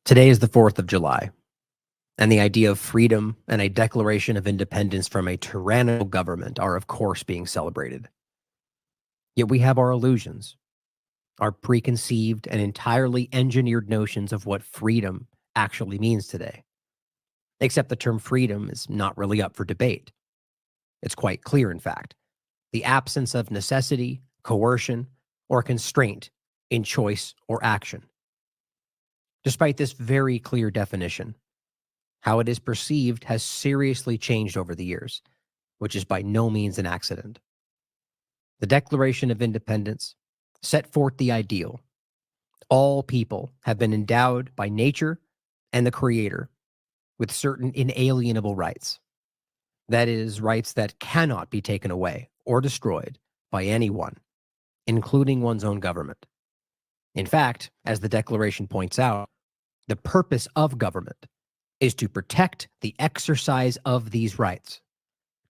Today is the 4th of July, and the idea of freedom and a declaration of independence from a tyrannical government are, of course, being celebrated. Yet we have our illusions, our preconceived and entirely engineered notions of what freedom actually means today. Except the term freedom is not really up for debate. It's quite clear, in fact, the absence of necessity, coercion, or constraint in choice or action. Despite this very clear definition, how it is perceived has seriously changed over the years, which is by no means an accident. The Declaration of Independence set forth the ideal. All people have been endowed by nature and the Creator with certain inalienable rights. That is, rights that cannot be taken away or destroyed by anyone, including one's own government. In fact, as the Declaration points out, the purpose of government is to protect the exercise of these rights,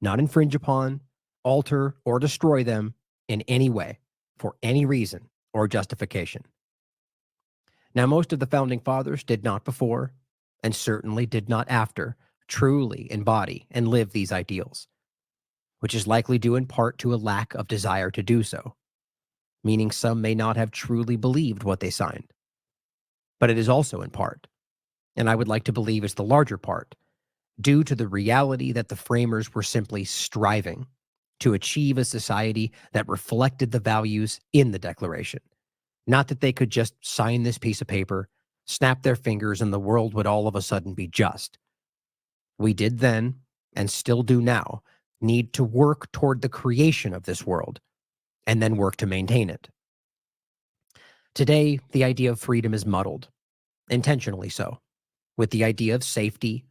not infringe upon, alter, or destroy them in any way, for any reason or justification. Now, most of the founding fathers did not before, and certainly did not after, truly embody and live these ideals, which is likely due in part to a lack of desire to do so, meaning some may not have truly believed what they signed. But it is also in part, and I would like to believe it's the larger part, due to the reality that the framers were simply striving to achieve a society that reflected the values in the Declaration. Not that they could just sign this piece of paper, snap their fingers, and the world would all of a sudden be just. We did then, and still do now, need to work toward the creation of this world, and then work to maintain it. Today, the idea of freedom is muddled, intentionally so, with the idea of safety,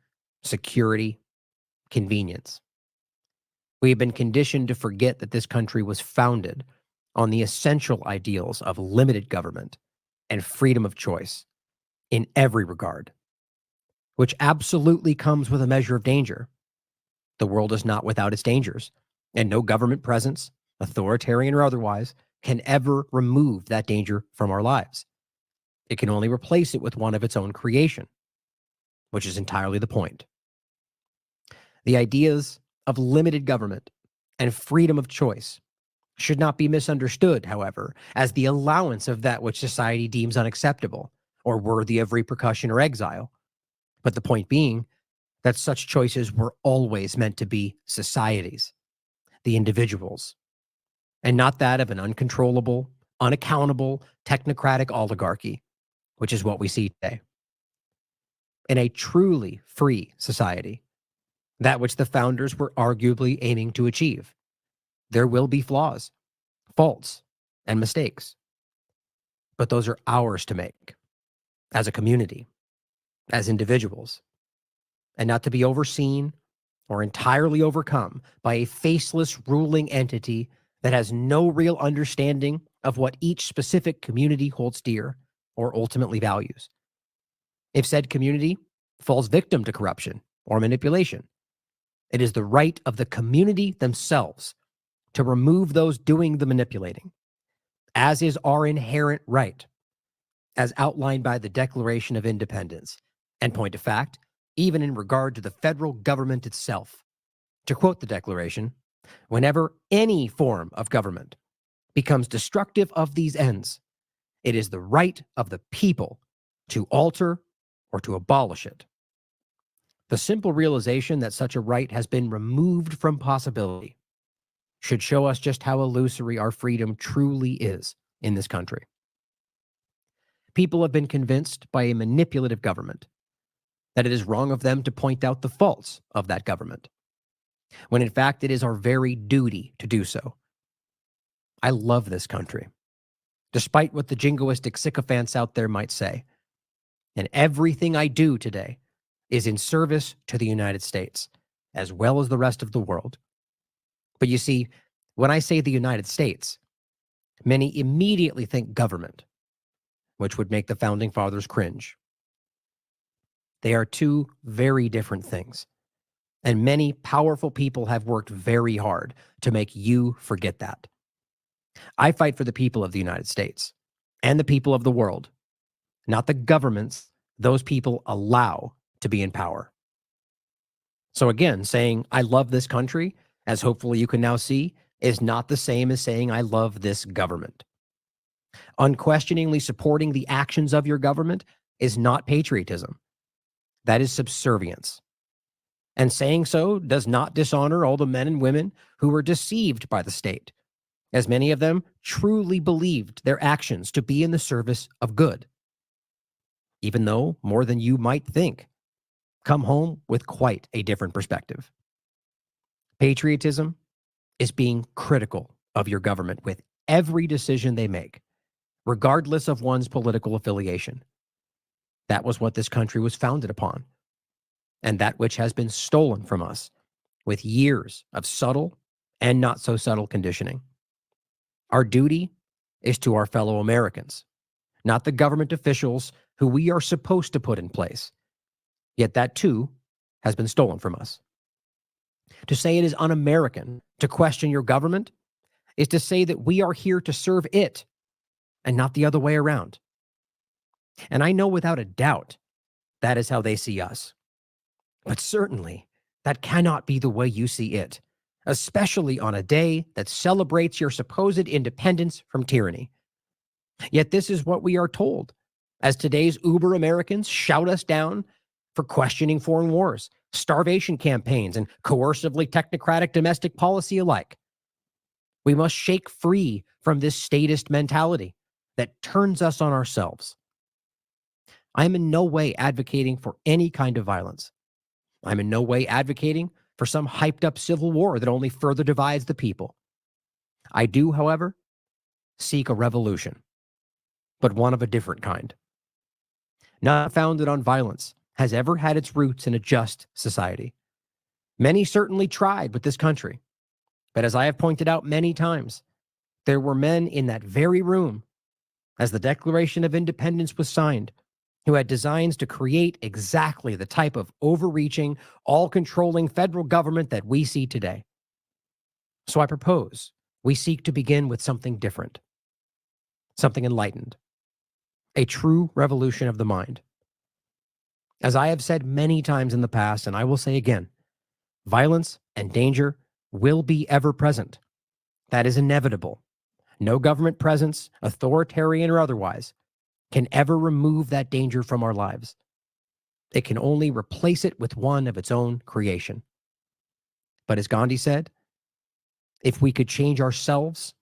security, convenience. We have been conditioned to forget that this country was founded on the essential ideals of limited government and freedom of choice in every regard, which absolutely comes with a measure of danger. The world is not without its dangers, and no government presence, authoritarian or otherwise, can ever remove that danger from our lives. It can only replace it with one of its own creation, which is entirely the point. The ideas of limited government and freedom of choice should not be misunderstood, however, as the allowance of that which society deems unacceptable or worthy of repercussion or exile. But the point being that such choices were always meant to be societies, the individuals, and not that of an uncontrollable, unaccountable, technocratic oligarchy, which is what we see today. In a truly free society, that which the founders were arguably aiming to achieve, there will be flaws, faults, and mistakes. But those are ours to make as a community, as individuals, and not to be overseen or entirely overcome by a faceless ruling entity that has no real understanding of what each specific community holds dear or ultimately values. If said community falls victim to corruption or manipulation, it is the right of the community themselves to remove those doing the manipulating, as is our inherent right, as outlined by the Declaration of Independence, and point of fact, even in regard to the federal government itself. To quote the Declaration, whenever any form of government becomes destructive of these ends, it is the right of the people to alter or to abolish it. The simple realization that such a right has been removed from possibility should show us just how illusory our freedom truly is in this country. People have been convinced by a manipulative government that it is wrong of them to point out the faults of that government, when in fact it is our very duty to do so. I love this country, despite what the jingoistic sycophants out there might say. And everything I do today is in service to the United States, as well as the rest of the world. But you see, when I say the United States, many immediately think government, which would make the founding fathers cringe. They are two very different things, and many powerful people have worked very hard to make you forget that. I fight for the people of the United States and the people of the world, not the governments those people allow to be in power. So again, saying I love this country, as hopefully you can now see, is not the same as saying I love this government. Unquestioningly supporting the actions of your government is not patriotism. That is subservience. And saying so does not dishonor all the men and women who were deceived by the state, as many of them truly believed their actions to be in the service of good, even though, more than you might think, come home with quite a different perspective. Patriotism is being critical of your government with every decision they make, regardless of one's political affiliation. That was what this country was founded upon, and that which has been stolen from us with years of subtle and not so subtle conditioning. Our duty is to our fellow Americans, not the government officials who we are supposed to put in place. Yet that too has been stolen from us. To say it is un-American to question your government is to say that we are here to serve it and not the other way around. And I know without a doubt that is how they see us. But certainly that cannot be the way you see it, especially on a day that celebrates your supposed independence from tyranny. Yet this is what we are told, as today's uber Americans shout us down for questioning foreign wars, starvation campaigns, and coercively technocratic domestic policy alike. We must shake free from this statist mentality that turns us on ourselves. I am in no way advocating for any kind of violence. I'm in no way advocating for some hyped up civil war that only further divides the people. I do, however, seek a revolution, but one of a different kind. Not founded on violence, has ever had its roots in a just society. Many certainly tried with this country, but as I have pointed out many times, there were men in that very room as the Declaration of Independence was signed who had designs to create exactly the type of overreaching, all-controlling federal government that we see today. So I propose we seek to begin with something different, something enlightened, a true revolution of the mind. As I have said many times in the past, and I will say again, violence and danger will be ever present. That is inevitable. No government presence, authoritarian or otherwise, can ever remove that danger from our lives. It can only replace it with one of its own creation. But as Gandhi said, if we could change ourselves,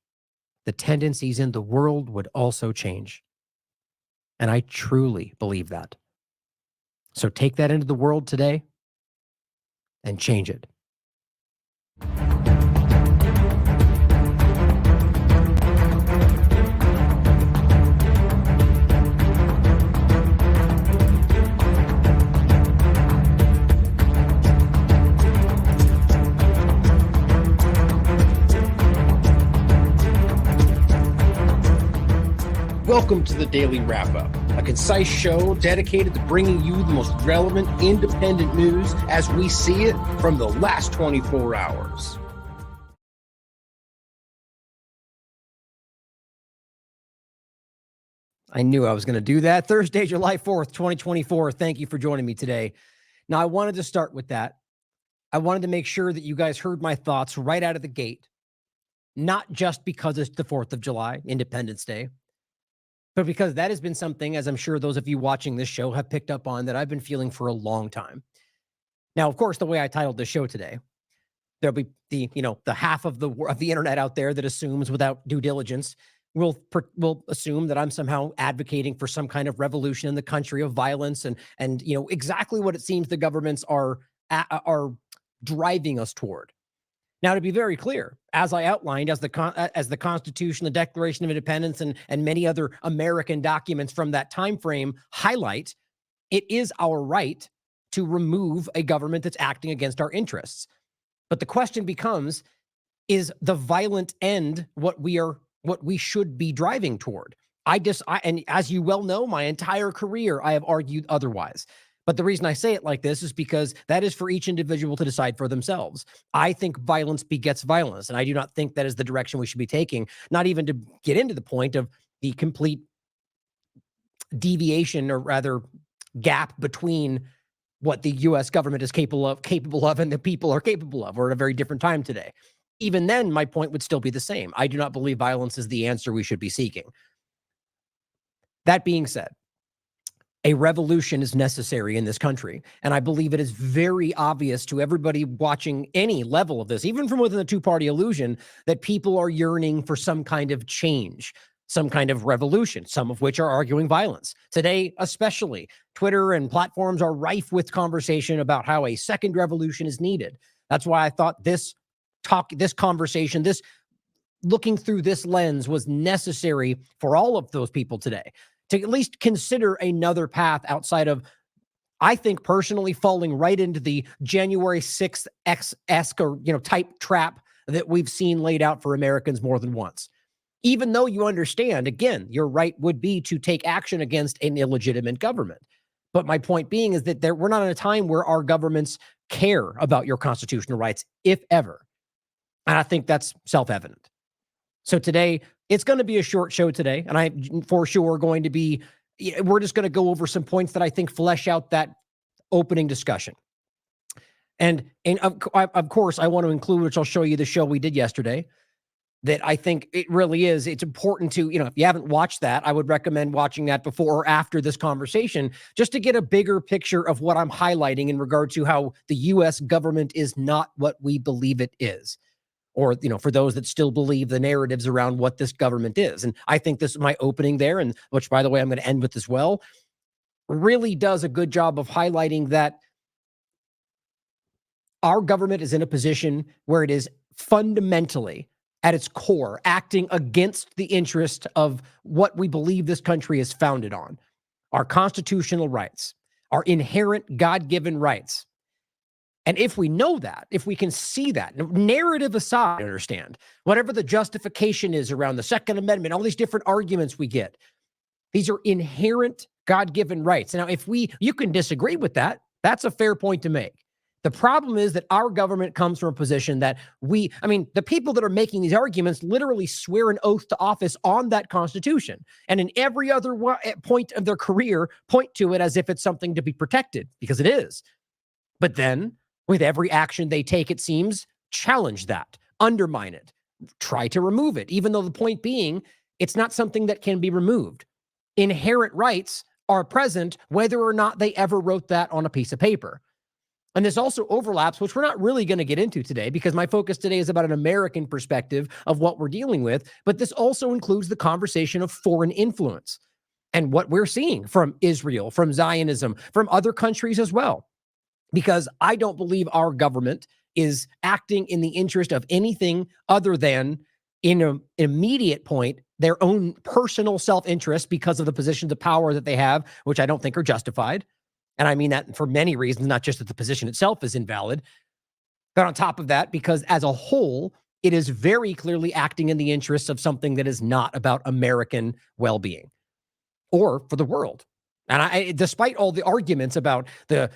the tendencies in the world would also change. And I truly believe that. So take that into the world today and change it. Welcome to the Daily Wrap-Up, a concise show dedicated to bringing you the most relevant independent news as we see it from the last 24 hours. I knew I was going to do that. Thursday, July 4th, 2024. Thank you for joining me today. Now, I wanted to start with that. I wanted to make sure that you guys heard my thoughts right out of the gate, not just because it's the 4th of July, Independence Day, but because that has been something, as I'm sure those of you watching this show have picked up on, that I've been feeling for a long time. Now, of course, the way I titled the show today, there'll be the half of the internet out there that assumes without due diligence will assume that I'm somehow advocating for some kind of revolution in the country of violence and exactly what it seems the governments are driving us toward. Now, to be very clear, as I outlined, as the Constitution, the Declaration of Independence, and many other American documents from that time frame highlight, it is our right to remove a government that's acting against our interests. But the question becomes, is the violent end what we should be driving toward? And as you well know, my entire career, I have argued otherwise. But the reason I say it like this is because that is for each individual to decide for themselves. I think violence begets violence, and I do not think that is the direction we should be taking, not even to get into the point of the complete deviation, or rather gap between what the U.S. government is capable of and the people are capable of. We're at a very different time today. Even then, my point would still be the same. I do not believe violence is the answer we should be seeking. That being said, a revolution is necessary in this country. And I believe it is very obvious to everybody watching any level of this, even from within the two-party illusion, that people are yearning for some kind of change, some kind of revolution, some of which are arguing violence. Today, especially, Twitter and platforms are rife with conversation about how a second revolution is needed. That's why I thought this conversation, this looking through this lens was necessary for all of those people today, to at least consider another path outside of, I think personally, falling right into the January 6th esque or type trap that we've seen laid out for Americans more than once. Even though you understand, again, your right would be to take action against an illegitimate government. But my point being is that we're not in a time where our governments care about your constitutional rights, if ever. And I think that's self-evident. So today, it's going to be a short show today, and I for sure we're just going to go over some points that I think flesh out that opening discussion. And of course, I want to include, which I'll show you the show we did yesterday, that I think it really is. It's important to, if you haven't watched that, I would recommend watching that before or after this conversation, just to get a bigger picture of what I'm highlighting in regard to how the U.S. government is not what we believe it is. Or, for those that still believe the narratives around what this government is. And I think this is my opening there, and which, by the way, I'm going to end with as well, really does a good job of highlighting that our government is in a position where it is fundamentally, at its core, acting against the interest of what we believe this country is founded on. Our constitutional rights, our inherent God-given rights. And if we know that, if we can see that, narrative aside, understand, whatever the justification is around the Second Amendment, all these different arguments we get, these are inherent God-given rights. Now, you can disagree with that. That's a fair point to make. The problem is that our government comes from a position that the people that are making these arguments literally swear an oath to office on that Constitution. And in every other point of their career, point to it as if it's something to be protected, because it is. But then, with every action they take, it seems, challenge that, undermine it, try to remove it, even though the point being, it's not something that can be removed. Inherent rights are present whether or not they ever wrote that on a piece of paper. And this also overlaps, which we're not really going to get into today, because my focus today is about an American perspective of what we're dealing with, but this also includes the conversation of foreign influence and what we're seeing from Israel, from Zionism, from other countries as well. Because I don't believe our government is acting in the interest of anything other than, in an immediate point, their own personal self-interest because of the positions of power that they have, which I don't think are justified. And I mean that for many reasons, not just that the position itself is invalid, but on top of that, because as a whole, it is very clearly acting in the interests of something that is not about American well-being or for the world. And despite all the arguments about the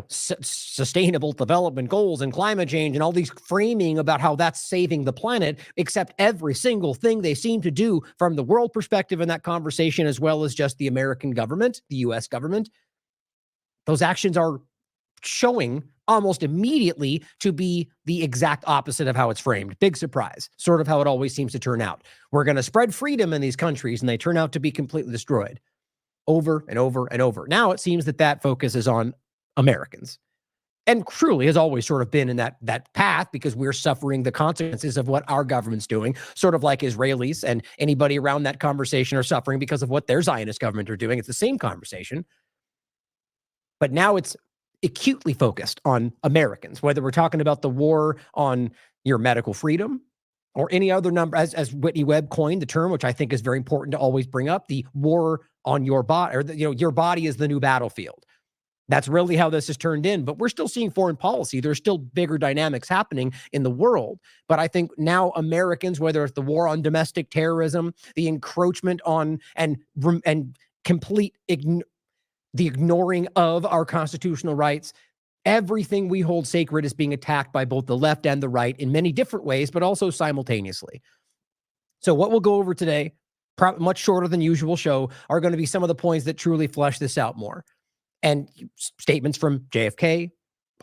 sustainable development goals and climate change and all these framing about how that's saving the planet, except every single thing they seem to do from the world perspective in that conversation, as well as just the American government, the U.S. government, those actions are showing almost immediately to be the exact opposite of how it's framed. Big surprise, sort of how it always seems to turn out. We're going to spread freedom in these countries, and they turn out to be completely destroyed over and over and over. Now it seems that focus is on Americans, and truly has always sort of been in that path, because we're suffering the consequences of what our government's doing, sort of like Israelis and anybody around that conversation are suffering because of what their Zionist government are doing. It's the same conversation, but now it's acutely focused on Americans, whether we're talking about the war on your medical freedom or any other number, as Whitney Webb coined the term, which I think is very important to always bring up, the war on your body, or your body is the new battlefield. That's really how this has turned in, but we're still seeing foreign policy. There's still bigger dynamics happening in the world. But I think now Americans, whether it's the war on domestic terrorism, the encroachment on and complete the ignoring of our constitutional rights, everything we hold sacred is being attacked by both the left and the right in many different ways, but also simultaneously. So what we'll go over today, much shorter than usual show, are going to be some of the points that truly flesh this out more. And statements from JFK,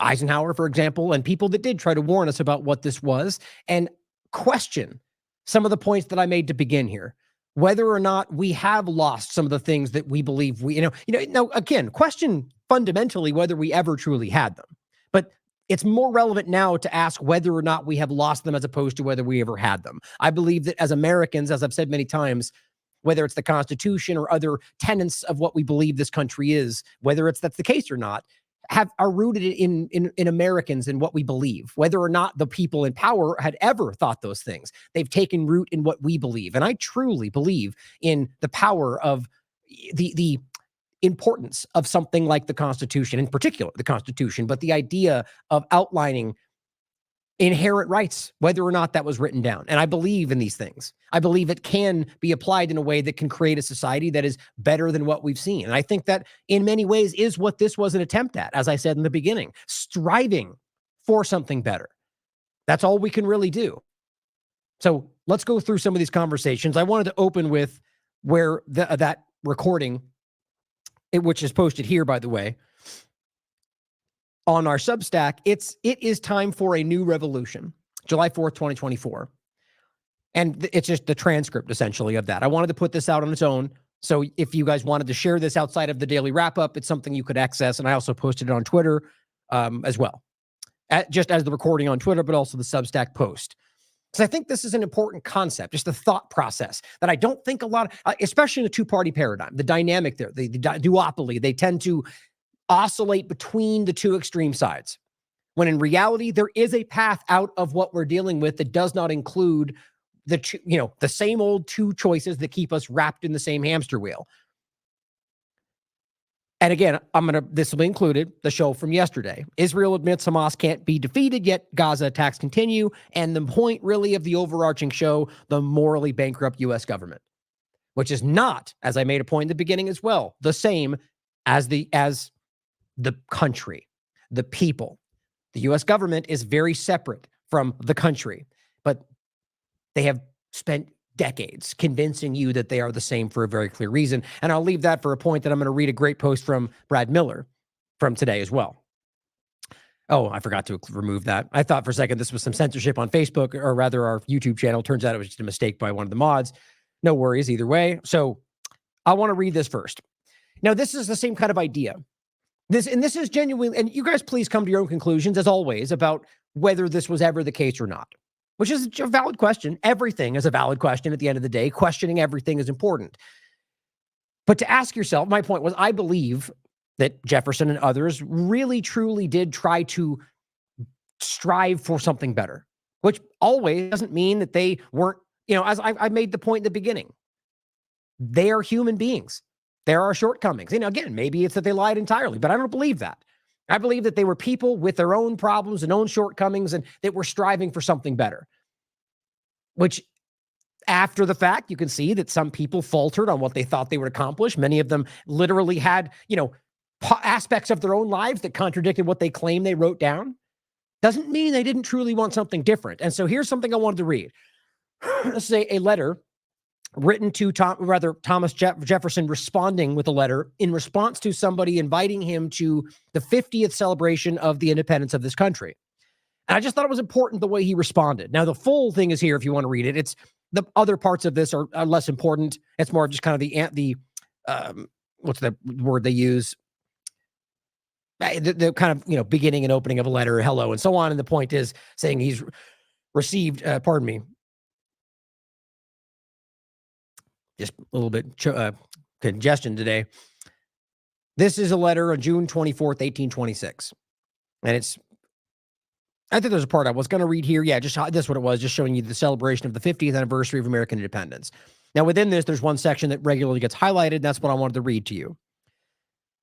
Eisenhower, for example, and people that did try to warn us about what this was and question some of the points that I made to begin here. Whether or not we have lost some of the things that we believe again, question fundamentally whether we ever truly had them. But it's more relevant now to ask whether or not we have lost them as opposed to whether we ever had them. I believe that as Americans, as I've said many times, whether it's the Constitution or other tenets of what we believe this country is, whether that's the case or not, are rooted in Americans and what we believe, whether or not the people in power had ever thought those things. They've taken root in what we believe. And I truly believe in the power of the importance of something like the Constitution, in particular the Constitution, but the idea of outlining inherent rights, whether or not that was written down. And I believe in these things. I believe it can be applied in a way that can create a society that is better than what we've seen. And I think that in many ways is what this was an attempt at, as I said in the beginning, striving for something better. That's all we can really do. So let's go through some of these conversations. I wanted to open with where that recording, which is posted here, by the way, on our Substack. It is time for a new revolution, July 4th, 2024. And it's just the transcript, essentially, of that. I wanted to put this out on its own. So if you guys wanted to share this outside of the daily wrap-up, it's something you could access. And I also posted it on Twitter as well, just as the recording on Twitter, but also the Substack post. Because I think this is an important concept, just the thought process that I don't think a lot of, especially in the two-party paradigm, the dynamic there, the duopoly, they tend to oscillate between the two extreme sides, when in reality there is a path out of what we're dealing with that does not include the same old two choices that keep us wrapped in the same hamster wheel. And again, this will be included, the show from yesterday. Israel admits Hamas can't be defeated, yet Gaza attacks continue. And the point really of the overarching show, the morally bankrupt U.S. government, which is not, as I made a point in the beginning as well, the same as the country, the people. The U.S. government is very separate from the country, but they have spent decades convincing you that they are the same for a very clear reason. And I'll leave that for a point that I'm going to read a great post from Brad Miller from today as well. Oh, I forgot to remove that. I thought for a second this was some censorship on Facebook, or rather our YouTube channel. Turns out it was just a mistake by one of the mods. No worries either way. So I want to read this first. Now, this is the same kind of idea. This is genuine, and you guys please come to your own conclusions, as always, about whether this was ever the case or not, which is a valid question. Everything is a valid question at the end of the day. Questioning everything is important. But to ask yourself, my point was, I believe that Jefferson and others really, truly did try to strive for something better, which always doesn't mean that they weren't, as I made the point in the beginning, they are human beings. There are shortcomings. Again, maybe it's that they lied entirely, but I don't believe that. I believe that they were people with their own problems and own shortcomings, and that were striving for something better. Which, after the fact, you can see that some people faltered on what they thought they would accomplish. Many of them literally had, aspects of their own lives that contradicted what they claim they wrote down. Doesn't mean they didn't truly want something different. And so here's something I wanted to read. This is a letter written to Thomas Jefferson, responding with a letter in response to somebody inviting him to the 50th celebration of the independence of this country. And I just thought it was important the way he responded. Now, the full thing is here if you want to read it. It's the other parts of this are less important. It's more just kind of the what's the word they use? The kind of, beginning and opening of a letter, hello, and so on. And the point is saying he's received, just a little bit congestion today. This is a letter on June 24th, 1826. And I think there's a part I was going to read here. Yeah, just this is what it was, just showing you the celebration of the 50th anniversary of American independence. Now, within this, there's one section that regularly gets highlighted. That's what I wanted to read to you.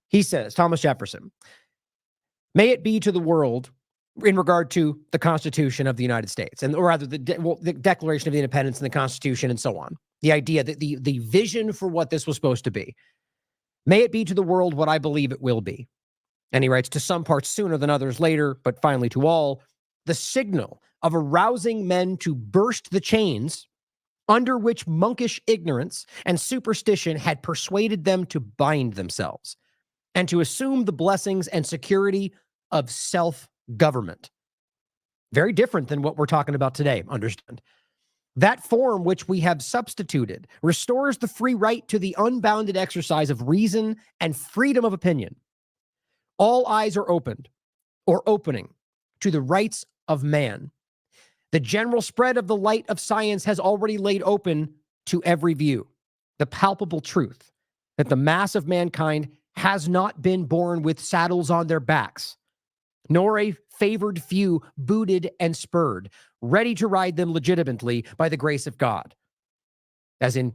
He says, Thomas Jefferson, may it be to the world, in regard to the Constitution of the United States, or rather the Declaration of the Independence and the Constitution and so on. The idea that the vision for what this was supposed to be. May it be to the world what I believe it will be. And he writes, to some parts sooner than others later, but finally to all, the signal of arousing men to burst the chains under which monkish ignorance and superstition had persuaded them to bind themselves. and to assume the blessings and security of self-government. Very different than what we're talking about today, understand? That form which we have substituted restores the free right to the unbounded exercise of reason and freedom of opinion. All eyes are opened or opening to the rights of man. The general spread of the light of science has already laid open to every view the palpable truth that the mass of mankind has not been born with saddles on their backs, nor a favored few booted and spurred, ready to ride them legitimately by the grace of God. As in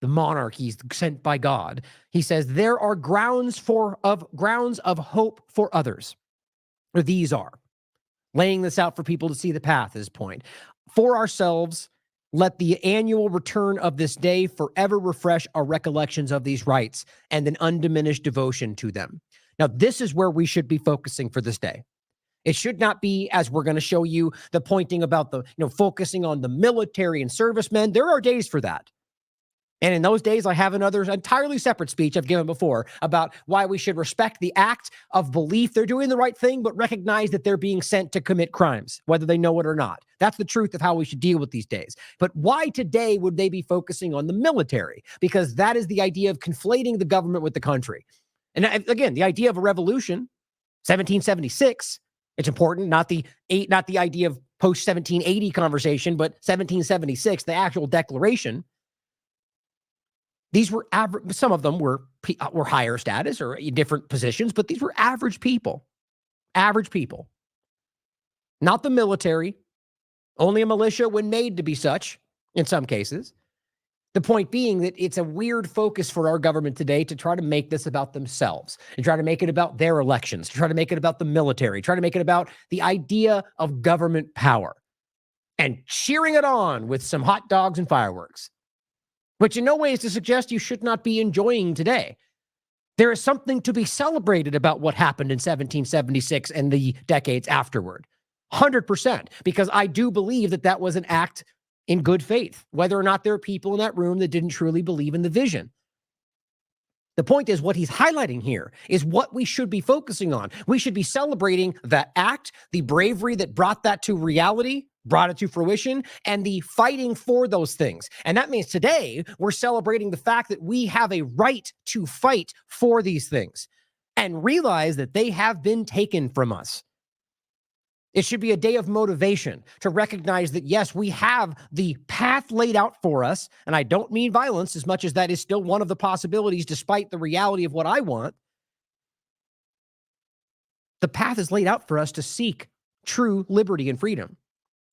the monarchies sent by God. He says there are grounds of hope for others. Or these are laying this out for people to see the path, is point. For ourselves, let the annual return of this day forever refresh our recollections of these rights and an undiminished devotion to them. Now, this is where we should be focusing for this day. It should not be, as we're going to show you, the pointing about focusing on the military and servicemen. There are days for that. And in those days, I have another entirely separate speech I've given before about why we should respect the act of belief they're doing the right thing, but recognize that they're being sent to commit crimes, whether they know it or not. That's the truth of how we should deal with these days. But why today would they be focusing on the military? Because that is the idea of conflating the government with the country. And again, the idea of a revolution, 1776, it's important, not the idea of post 1780 conversation, but 1776, the actual declaration. These were average. Some of them were higher status or different positions, but these were average people. Average people. Not the military. Only a militia when made to be such, in some cases. The point being that it's a weird focus for our government today to try to make this about themselves, and try to make it about their elections, to try to make it about the military, try to make it about the idea of government power, and cheering it on with some hot dogs and fireworks. Which in no way is to suggest you should not be enjoying today. There is something to be celebrated about what happened in 1776 and the decades afterward. 100%, because I do believe that that was an act in good faith, whether or not there are people in that room that didn't truly believe in the vision. The point is, what he's highlighting here is what we should be focusing on. We should be celebrating that act, the bravery that brought that to reality, brought it to fruition, and the fighting for those things. And that means today we're celebrating the fact that we have a right to fight for these things and realize that they have been taken from us. It should be a day of motivation to recognize that, yes, we have the path laid out for us. And I don't mean violence as much as that is still one of the possibilities, despite the reality of what I want. The path is laid out for us to seek true liberty and freedom.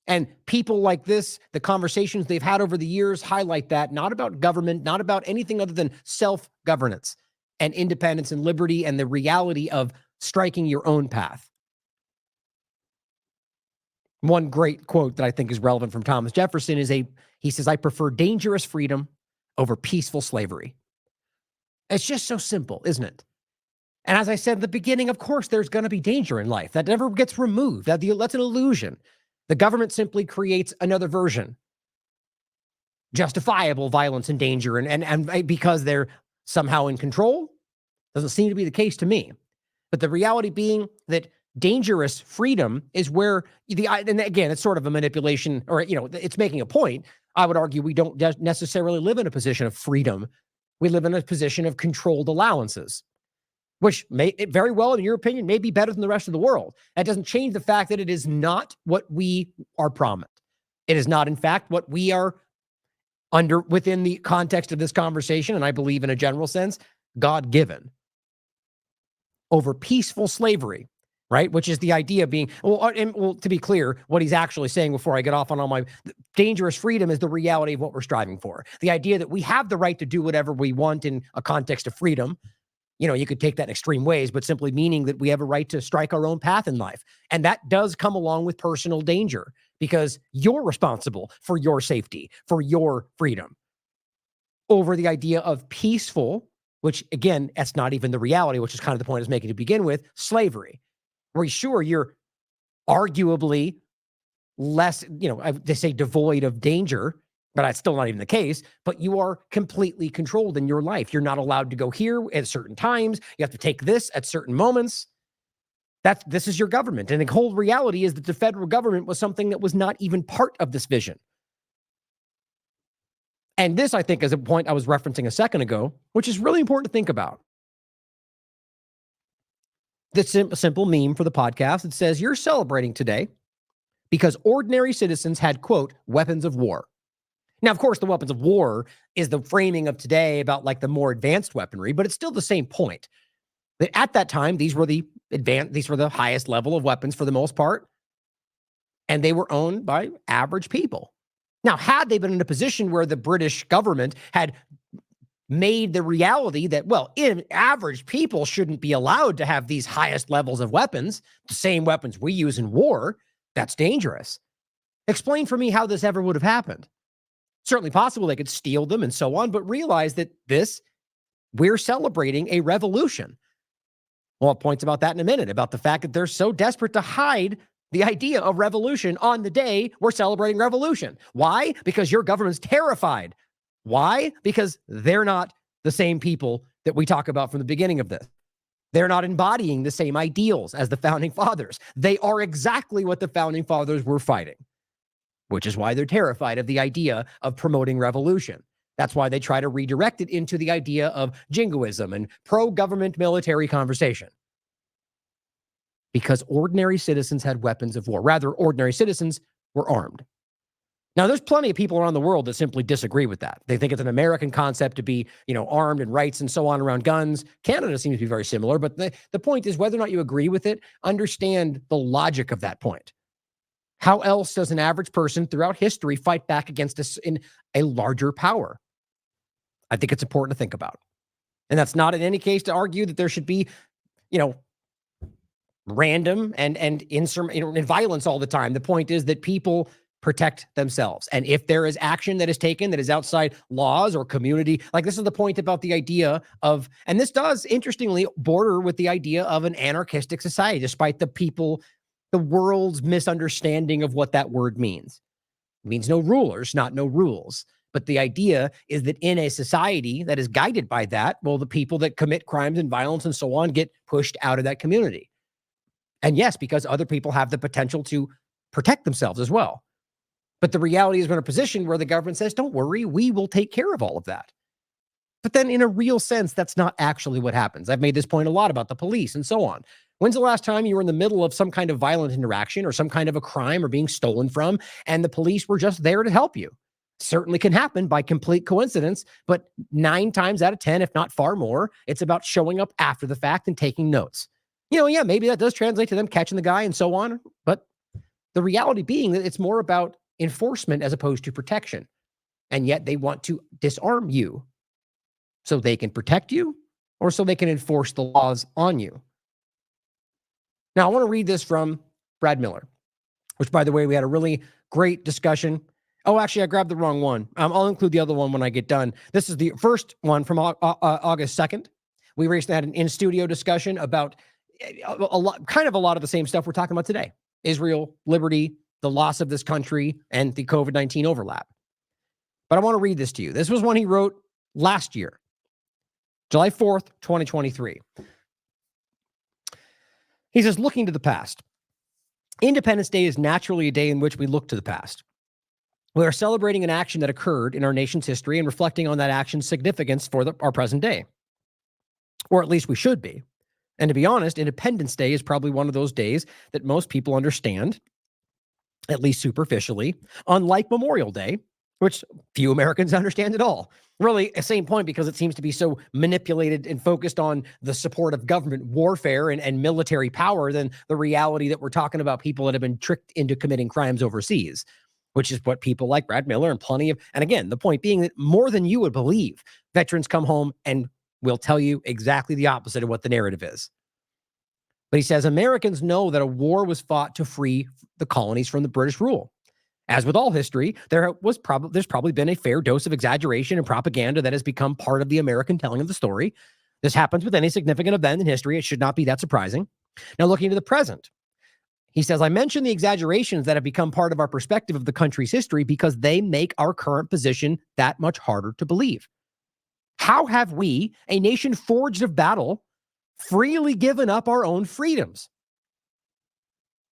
And people like this, the conversations they've had over the years highlight that, not about government, not about anything other than self-governance and independence and liberty and the reality of striking your own path. One great quote that I think is relevant from Thomas Jefferson is he says, "I prefer dangerous freedom over peaceful slavery." It's just so simple, isn't it? And as I said at the beginning, of course, there's going to be danger in life. That never gets removed. That's an illusion. The government simply creates another version. Justifiable violence and danger, and because they're somehow in control, doesn't seem to be the case to me. But the reality being that dangerous freedom is where and again, it's sort of a manipulation, or it's making a point. I would argue we don't necessarily live in a position of freedom. We live in a position of controlled allowances, which may very well, in your opinion, may be better than the rest of the world. That doesn't change the fact that it is not what we are promised. It is not, in fact, what we are within the context of this conversation, and I believe in a general sense, God-given. Over peaceful slavery, right? Which is the idea being, well, to be clear, what he's actually saying before I get off on all my dangerous freedom is the reality of what we're striving for. The idea that we have the right to do whatever we want in a context of freedom. You could take that in extreme ways, but simply meaning that we have a right to strike our own path in life. And that does come along with personal danger because you're responsible for your safety, for your freedom. Over the idea of peaceful, which again, that's not even the reality, which is kind of the point I was making to begin with, slavery. Where sure, you're arguably less, they say devoid of danger But that's still not even the case. But you are completely controlled in your life. You're not allowed to go here at certain times. You have to take this at certain moments. This is your government. And the whole reality is that the federal government was something that was not even part of this vision. And this, I think, is a point I was referencing a second ago, which is really important to think about. This simple meme for the podcast. It says, you're celebrating today because ordinary citizens had, quote, weapons of war. Now, of course, the weapons of war is the framing of today about like the more advanced weaponry, but it's still the same point. That at that time, these were the highest level of weapons for the most part, and they were owned by average people. Now, had they been in a position where the British government had made the reality that, well, average people shouldn't be allowed to have these highest levels of weapons, the same weapons we use in war, that's dangerous. Explain for me how this ever would have happened. Certainly possible they could steal them and so on, but realize that we're celebrating a revolution. Well, I'll point about that in a minute, about the fact that they're so desperate to hide the idea of revolution on the day we're celebrating revolution. Why? Because your government's terrified. Why? Because they're not the same people that we talk about from the beginning of this. They're not embodying the same ideals as the founding fathers. They are exactly what the founding fathers were fighting, which is why they're terrified of the idea of promoting revolution. That's why they try to redirect it into the idea of jingoism and pro-government military conversation. Because ordinary citizens had weapons of war. Rather, ordinary citizens were armed. Now, there's plenty of people around the world that simply disagree with that. They think it's an American concept to be, armed and rights and so on around guns. Canada seems to be very similar, but the point is, whether or not you agree with it, understand the logic of that point. How else does an average person throughout history fight back against a larger power? I think it's important to think about. And that's not in any case to argue that there should be, random and violence all the time. The point is that people protect themselves. And if there is action that is taken that is outside laws or community, like this is the point about the idea of, and this does interestingly border with the idea of an anarchistic society, despite the world's misunderstanding of what that word means. It means no rulers, not no rules. But the idea is that in a society that is guided by that, well, the people that commit crimes and violence and so on get pushed out of that community. And yes, because other people have the potential to protect themselves as well. But the reality is we're in a position where the government says, don't worry, we will take care of all of that. But then in a real sense, that's not actually what happens. I've made this point a lot about the police and so on. When's the last time you were in the middle of some kind of violent interaction or some kind of a crime or being stolen from, and the police were just there to help you? Certainly can happen by complete coincidence, but 9 times out of 10, if not far more, it's about showing up after the fact and taking notes. Maybe that does translate to them catching the guy and so on, but the reality being that it's more about enforcement as opposed to protection. And yet they want to disarm you so they can protect you or so they can enforce the laws on you. Now, I want to read this from Brad Miller, which, by the way, we had a really great discussion. Oh, actually, I grabbed the wrong one. I'll include the other one when I get done. This is the first one from August 2nd. We recently had an in-studio discussion about a lot of the same stuff we're talking about today. Israel, liberty, the loss of this country, and the COVID-19 overlap. But I want to read this to you. This was one he wrote last year, July 4th, 2023. He says, looking to the past. Independence Day is naturally a day in which we look to the past. We are celebrating an action that occurred in our nation's history and reflecting on that action's significance for our present day. Or at least we should be. And to be honest, Independence Day is probably one of those days that most people understand, at least superficially, unlike Memorial Day, which few Americans understand at all. Really, the same point, because it seems to be so manipulated and focused on the support of government warfare and military power than the reality that we're talking about people that have been tricked into committing crimes overseas, which is what people like Brad Miller and plenty of, and again, the point being that more than you would believe, veterans come home and will tell you exactly the opposite of what the narrative is. But he says, Americans know that a war was fought to free the colonies from the British rule. As with all history, there's probably been a fair dose of exaggeration and propaganda that has become part of the American telling of the story. This happens with any significant event in history. It should not be that surprising. Now, looking to the present, He says, I mention the exaggerations that have become part of our perspective of the country's history because they make our current position that much harder to believe. How have we, a nation forged of battle, freely given up our own freedoms?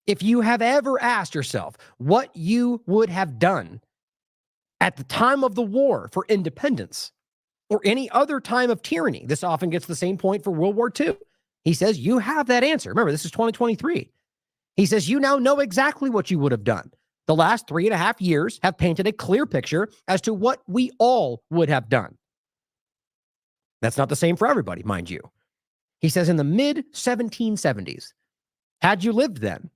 If you have ever asked yourself what you would have done at the time of the war for independence or any other time of tyranny, this often gets the same point for World War II. He says, you have that answer. Remember, this is 2023. He says, you now know exactly what you would have done. The last 3.5 years have painted a clear picture as to what we all would have done. That's not the same for everybody, mind you. He says, in the mid-1770s, had you lived then,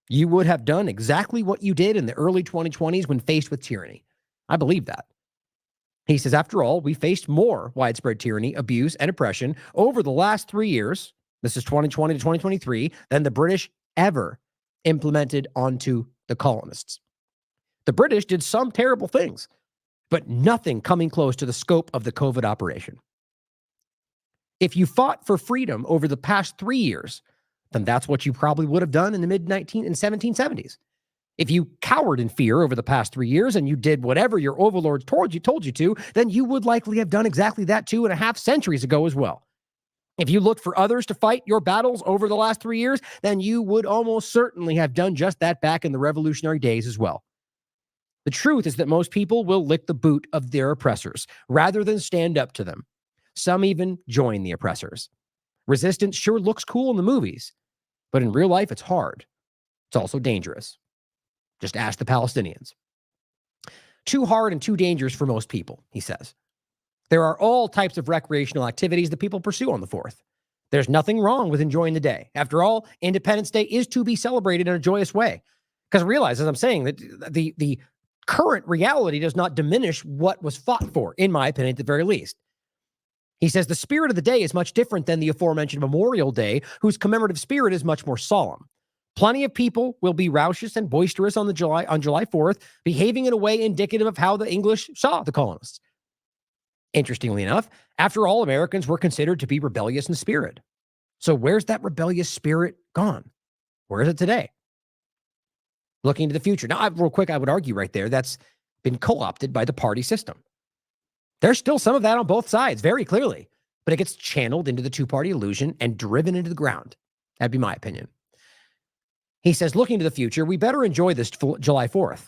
you would have done exactly what you did in the early 2020s when faced with tyranny. I believe that. He says, after all, we faced more widespread tyranny, abuse, and oppression over the last 3 years, this is 2020 to 2023, than the British ever implemented onto the colonists. The British did some terrible things, but nothing coming close to the scope of the COVID operation. If you fought for freedom over the past 3 years, then that's what you probably would have done in the mid-19 and 1770s. If you cowered in fear over the past 3 years and you did whatever your overlords told you to, then you would likely have done exactly that 2.5 centuries ago as well. If you looked for others to fight your battles over the last 3 years, then you would almost certainly have done just that back in the revolutionary days as well. The truth is that most people will lick the boot of their oppressors rather than stand up to them. Some even join the oppressors. Resistance sure looks cool in the movies, but in real life, it's hard. It's also dangerous. Just ask the Palestinians. Too hard and too dangerous for most people, he says. There are all types of recreational activities that people pursue on the 4th. There's nothing wrong with enjoying the day. After all, Independence Day is to be celebrated in a joyous way. Because realize, as I'm saying, that the current reality does not diminish what was fought for, in my opinion, at the very least. He says the spirit of the day is much different than the aforementioned Memorial Day, whose commemorative spirit is much more solemn. Plenty of people will be raucous and boisterous on July 4th, behaving in a way indicative of how the English saw the colonists. Interestingly enough, after all, Americans were considered to be rebellious in spirit. So where's that rebellious spirit gone? Where is it today? Looking into the future. Now, real quick, I would argue right there that's been co-opted by the party system. There's still some of that on both sides, very clearly, but it gets channeled into the two-party illusion and driven into the ground. That'd be my opinion. He says, looking to the future, we better enjoy this July 4th.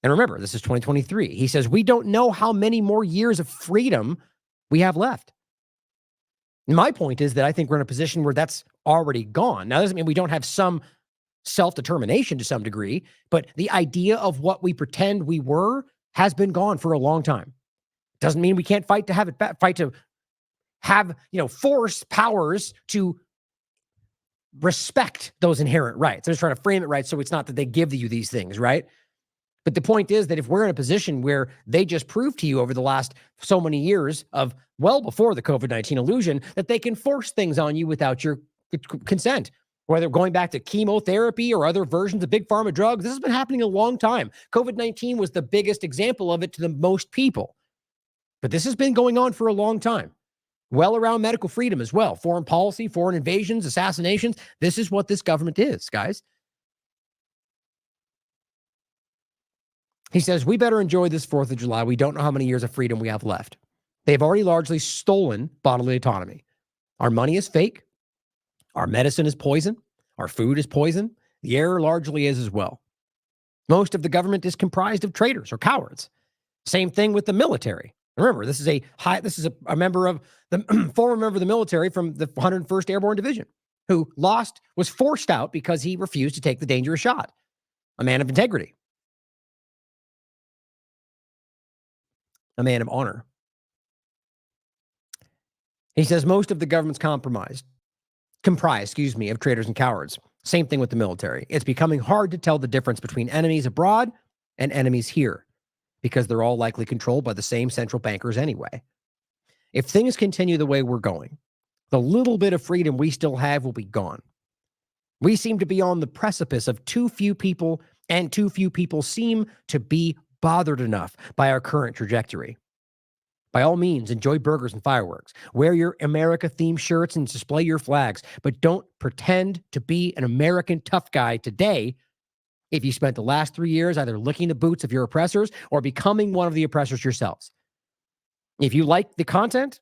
And remember, this is 2023. He says, we don't know how many more years of freedom we have left. And my point is that I think we're in a position where that's already gone. Now, that doesn't mean we don't have some self-determination to some degree, but the idea of what we pretend we were has been gone for a long time. Doesn't mean we can't fight to have it back, fight to have, force powers to respect those inherent rights. I'm just trying to frame it right so it's not that they give you these things, right? But the point is that if we're in a position where they just proved to you over the last so many years of well before the COVID-19 illusion that they can force things on you without your consent, whether going back to chemotherapy or other versions of big pharma drugs, this has been happening a long time. COVID-19 was the biggest example of it to the most people. But this has been going on for a long time. Well around medical freedom as well. Foreign policy, foreign invasions, assassinations. This is what this government is, guys. He says, we better enjoy this 4th of July. We don't know how many years of freedom we have left. They've already largely stolen bodily autonomy. Our money is fake. Our medicine is poison. Our food is poison. The air largely is as well. Most of the government is comprised of traitors or cowards. Same thing with the military. Remember, this is a member of the former member of the military from the 101st Airborne Division who was forced out because he refused to take the dangerous shot. A man of integrity. A man of honor. He says most of the government's comprised, of traitors and cowards. Same thing with the military. It's becoming hard to tell the difference between enemies abroad and enemies here because they're all likely controlled by the same central bankers anyway. If things continue the way we're going, the little bit of freedom we still have will be gone. We seem to be on the precipice of too few people, and too few people seem to be bothered enough by our current trajectory. By all means, enjoy burgers and fireworks. Wear your America-themed shirts and display your flags, but don't pretend to be an American tough guy today if you spent the last 3 years either licking the boots of your oppressors or becoming one of the oppressors yourselves. If you like the content,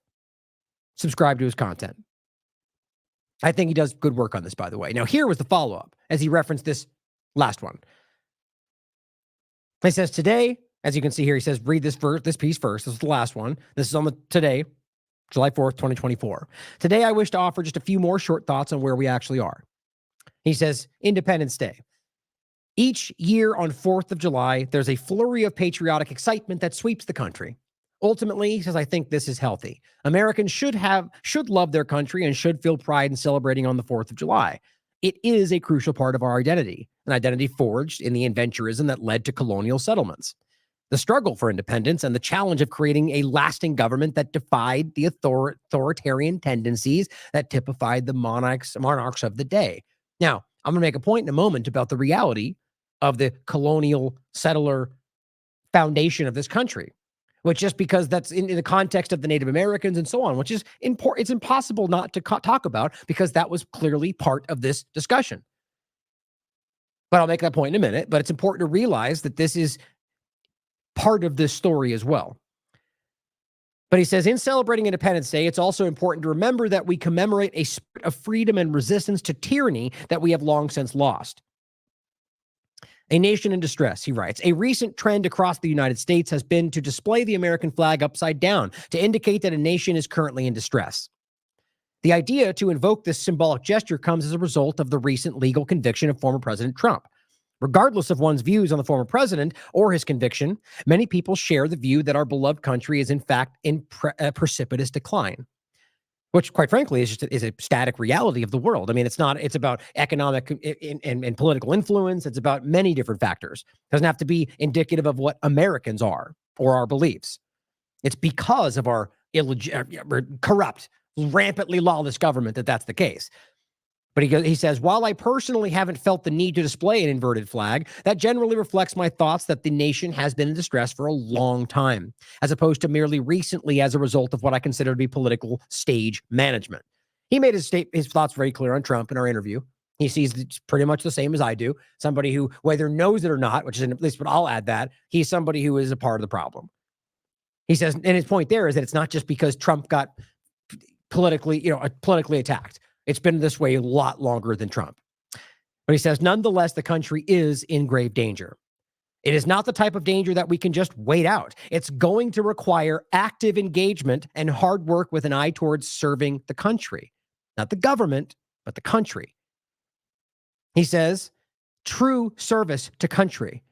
subscribe to his content. I think he does good work on this, by the way. Now, here was the follow-up as he referenced this last one. He says, today, as you can see here, he says, read this piece first. This is the last one. This is on the today, July 4th, 2024. Today, I wish to offer just a few more short thoughts on where we actually are. He says, Independence Day. Each year on 4th of July, there's a flurry of patriotic excitement that sweeps the country. Ultimately, he says, I think this is healthy. Americans should love their country and should feel pride in celebrating on the 4th of July. It is a crucial part of our identity, an identity forged in the adventurism that led to colonial settlements. The struggle for independence and the challenge of creating a lasting government that defied the authoritarian tendencies that typified the monarchs of the day. Now, I'm going to make a point in a moment about the reality of the colonial settler foundation of this country, which just because that's in the context of the Native Americans and so on, which is important. It's impossible not to talk about because that was clearly part of this discussion. But I'll make that point in a minute. But it's important to realize that this is part of this story as well. But he says, in celebrating Independence Day, it's also important to remember that we commemorate a spirit of freedom and resistance to tyranny that we have long since lost. A nation in distress, he writes. A recent trend across the United States has been to display the American flag upside down to indicate that a nation is currently in distress. The idea to invoke this symbolic gesture comes as a result of the recent legal conviction of former President Trump. Regardless of one's views on the former president or his conviction, many people share the view that our beloved country is in fact in precipitous decline, which quite frankly is a static reality of the world. I mean, it's about economic and political influence. It's about many different factors. It doesn't have to be indicative of what Americans are or our beliefs. It's because of our corrupt, rampantly lawless government that's the case. But he says, while I personally haven't felt the need to display an inverted flag, that generally reflects my thoughts that the nation has been in distress for a long time, as opposed to merely recently as a result of what I consider to be political stage management. He made his thoughts very clear on Trump in our interview. He sees it's pretty much the same as I do. Somebody who, whether knows it or not, which is at least, but I'll add that, he's somebody who is a part of the problem. He says, and his point there is that it's not just because Trump got politically attacked. It's been this way a lot longer than Trump. But he says, nonetheless, the country is in grave danger. It is not the type of danger that we can just wait out. It's going to require active engagement and hard work with an eye towards serving the country. Not the government, but the country. He says, true service to country.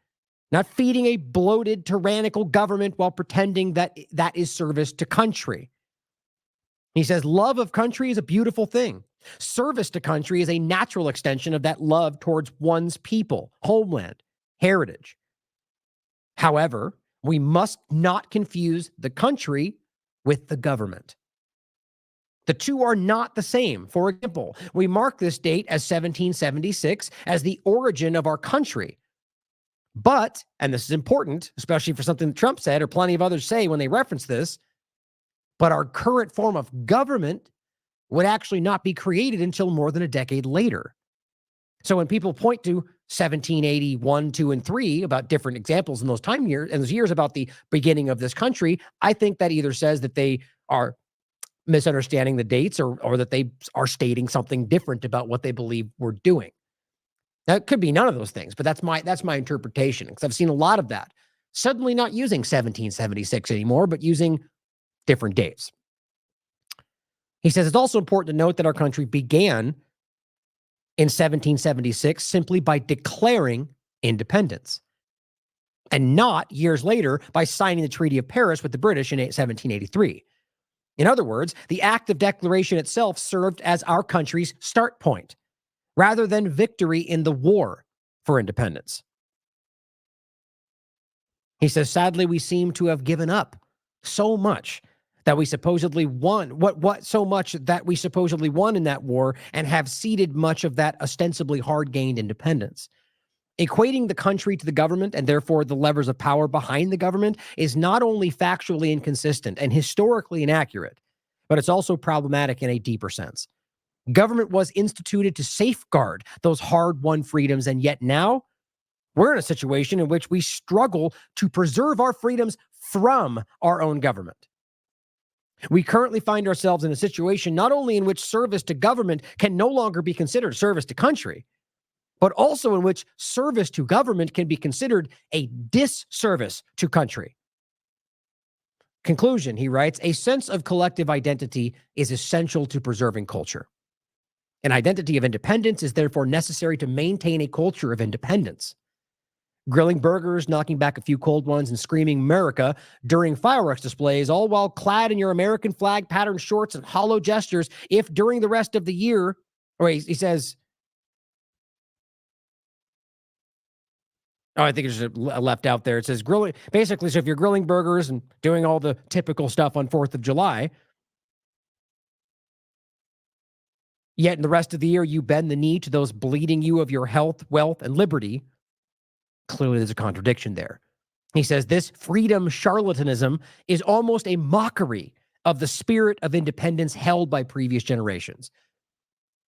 Not feeding a bloated, tyrannical government while pretending that that is service to country. He says, love of country is a beautiful thing. Service to country is a natural extension of that love towards one's people, homeland, heritage. However, we must not confuse the country with the government. The two are not the same. For example, we mark this date as 1776 as the origin of our country. But, and this is important, especially for something that Trump said or plenty of others say when they reference this, but our current form of government would actually not be created until more than a decade later. So when people point to 1781, 2, and 3 about different examples in those years about the beginning of this country, I think that either says that they are misunderstanding the dates or that they are stating something different about what they believe we're doing. That could be none of those things, but that's my interpretation, because I've seen a lot of that. Suddenly not using 1776 anymore, but using different dates. He says it's also important to note that our country began in 1776 simply by declaring independence, and not years later by signing the Treaty of Paris with the British in 1783. In other words, the act of declaration itself served as our country's start point, rather than victory in the war for independence. He says, sadly, we seem to have given up so much that we supposedly won, so much that we supposedly won in that war, and have ceded much of that ostensibly hard-gained independence. Equating the country to the government and therefore the levers of power behind the government is not only factually inconsistent and historically inaccurate, but it's also problematic in a deeper sense. Government was instituted to safeguard those hard-won freedoms, and yet now we're in a situation in which we struggle to preserve our freedoms from our own government. We currently find ourselves in a situation not only in which service to government can no longer be considered service to country, but also in which service to government can be considered a disservice to country. Conclusion, he writes, a sense of collective identity is essential to preserving culture. An identity of independence is therefore necessary to maintain a culture of independence. Grilling burgers, knocking back a few cold ones, and screaming America during fireworks displays, all while clad in your American flag patterned shorts and hollow gestures, if during the rest of the year, or he says, oh, I think it's left out there. It says grilling, basically, so if you're grilling burgers and doing all the typical stuff on 4th of July, yet in the rest of the year you bend the knee to those bleeding you of your health, wealth, and liberty, clearly there's a contradiction there. He says this freedom charlatanism is almost a mockery of the spirit of independence held by previous generations.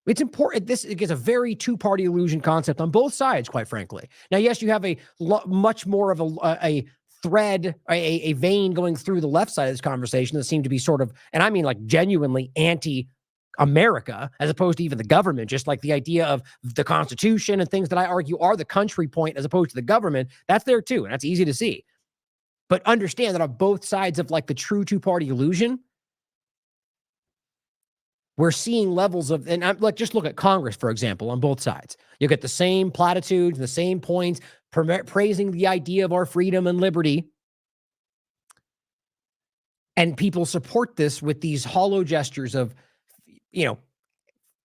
It's important. This is a very two-party illusion concept on both sides, quite frankly. Now, yes, you have a much more of a thread, a vein going through the left side of this conversation that seemed to be sort of, and I mean like genuinely anti-America, as opposed to even the government, just like the idea of the Constitution and things that I argue are the country point as opposed to the government. That's there too, and that's easy to see. But understand that on both sides of like the true two-party illusion, we're seeing levels of, and like just look at Congress, for example, on both sides. You get the same platitudes, the same points, praising the idea of our freedom and liberty. And people support this with these hollow gestures of,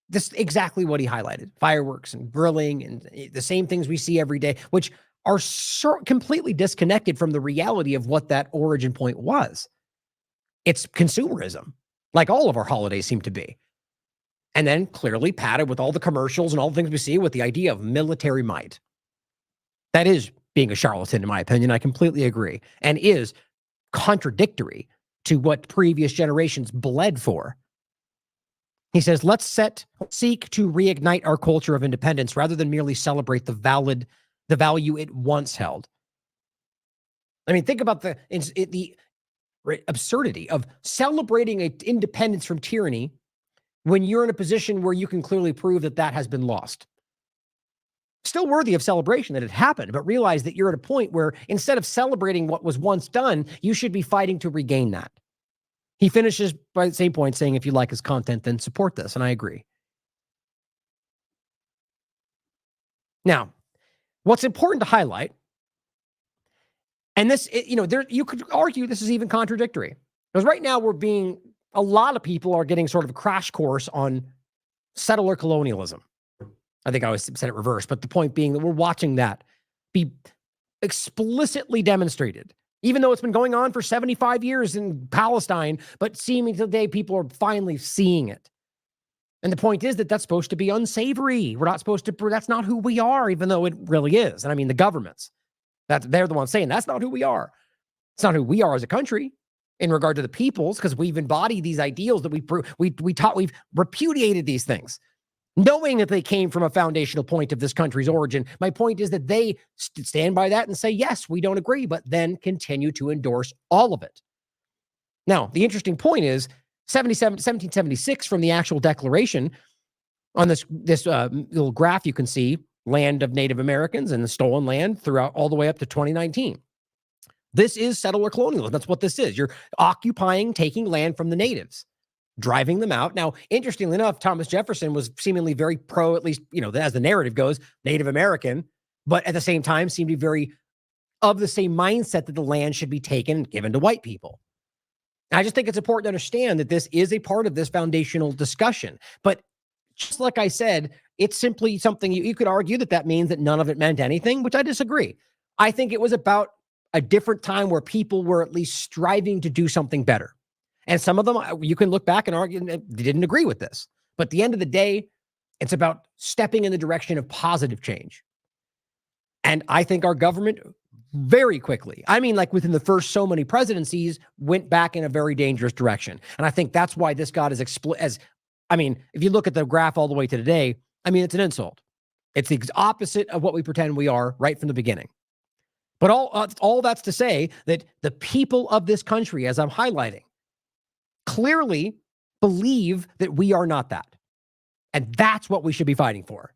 this exactly what he highlighted, fireworks and grilling and the same things we see every day, which are completely disconnected from the reality of what that origin point was. It's consumerism, like all of our holidays seem to be. And then clearly padded with all the commercials and all the things we see with the idea of military might. That is being a charlatan, in my opinion. I completely agree. And is contradictory to what previous generations bled for. He says, let's seek to reignite our culture of independence rather than merely celebrate the value it once held. I mean, think about the absurdity of celebrating independence from tyranny when you're in a position where you can clearly prove that has been lost. Still worthy of celebration that it happened, but realize that you're at a point where instead of celebrating what was once done, you should be fighting to regain that. He finishes by the same point saying, if you like his content, then support this. And I agree. Now, what's important to highlight, and this, you could argue this is even contradictory, because right now a lot of people are getting sort of a crash course on settler colonialism. I think I always said it reversed, but the point being that we're watching that be explicitly demonstrated, even though it's been going on for 75 years in Palestine, but seeming today people are finally seeing it. And the point is that that's supposed to be unsavory. We're not supposed to, that's not who we are, even though it really is. And I mean, the governments, they're the ones saying that's not who we are. It's not who we are as a country in regard to the peoples, because we've embodied these ideals that we've repudiated these things, knowing that they came from a foundational point of this country's origin. My point is that they stand by that and say, yes, we don't agree, but then continue to endorse all of it. Now, the interesting point is 1776 from the actual declaration on this little graph, you can see land of Native Americans and the stolen land throughout all the way up to 2019. This is settler colonialism. That's what this is. You're occupying, taking land from the natives, driving them out. Now, interestingly enough, Thomas Jefferson was seemingly very pro, at least, as the narrative goes, Native American, but at the same time seemed to be very of the same mindset that the land should be taken and given to white people. And I just think it's important to understand that this is a part of this foundational discussion. But just like I said, it's simply something you could argue that means that none of it meant anything, which I disagree. I think it was about a different time where people were at least striving to do something better. And some of them, you can look back and argue they didn't agree with this. But at the end of the day, it's about stepping in the direction of positive change. And I think our government very quickly, I mean, like within the first so many presidencies, went back in a very dangerous direction. And I think that's why this got I mean, if you look at the graph all the way to today, I mean, it's an insult. It's the opposite of what we pretend we are right from the beginning. But all that's to say that the people of this country, as I'm highlighting, clearly believe that we are not that. And that's what we should be fighting for.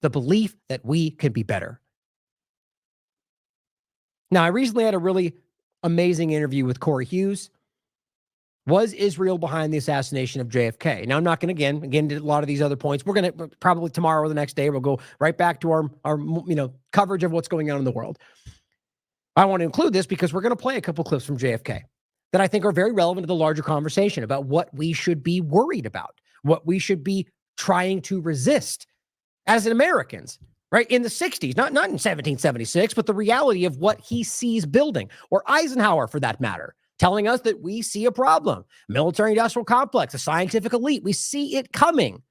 The belief that we can be better. Now, I recently had a really amazing interview with Corey Hughes. Was Israel behind the assassination of JFK? Now, I'm not going to again to a lot of these other points. We're going to probably tomorrow or the next day, we'll go right back to our coverage of what's going on in the world. I want to include this because we're going to play a couple clips from JFK that I think are very relevant to the larger conversation about what we should be worried about, what we should be trying to resist as Americans, right? In the 60s, not in 1776, but the reality of what he sees building, or Eisenhower for that matter, telling us that we see a problem. Military-industrial complex, a scientific elite, we see it coming,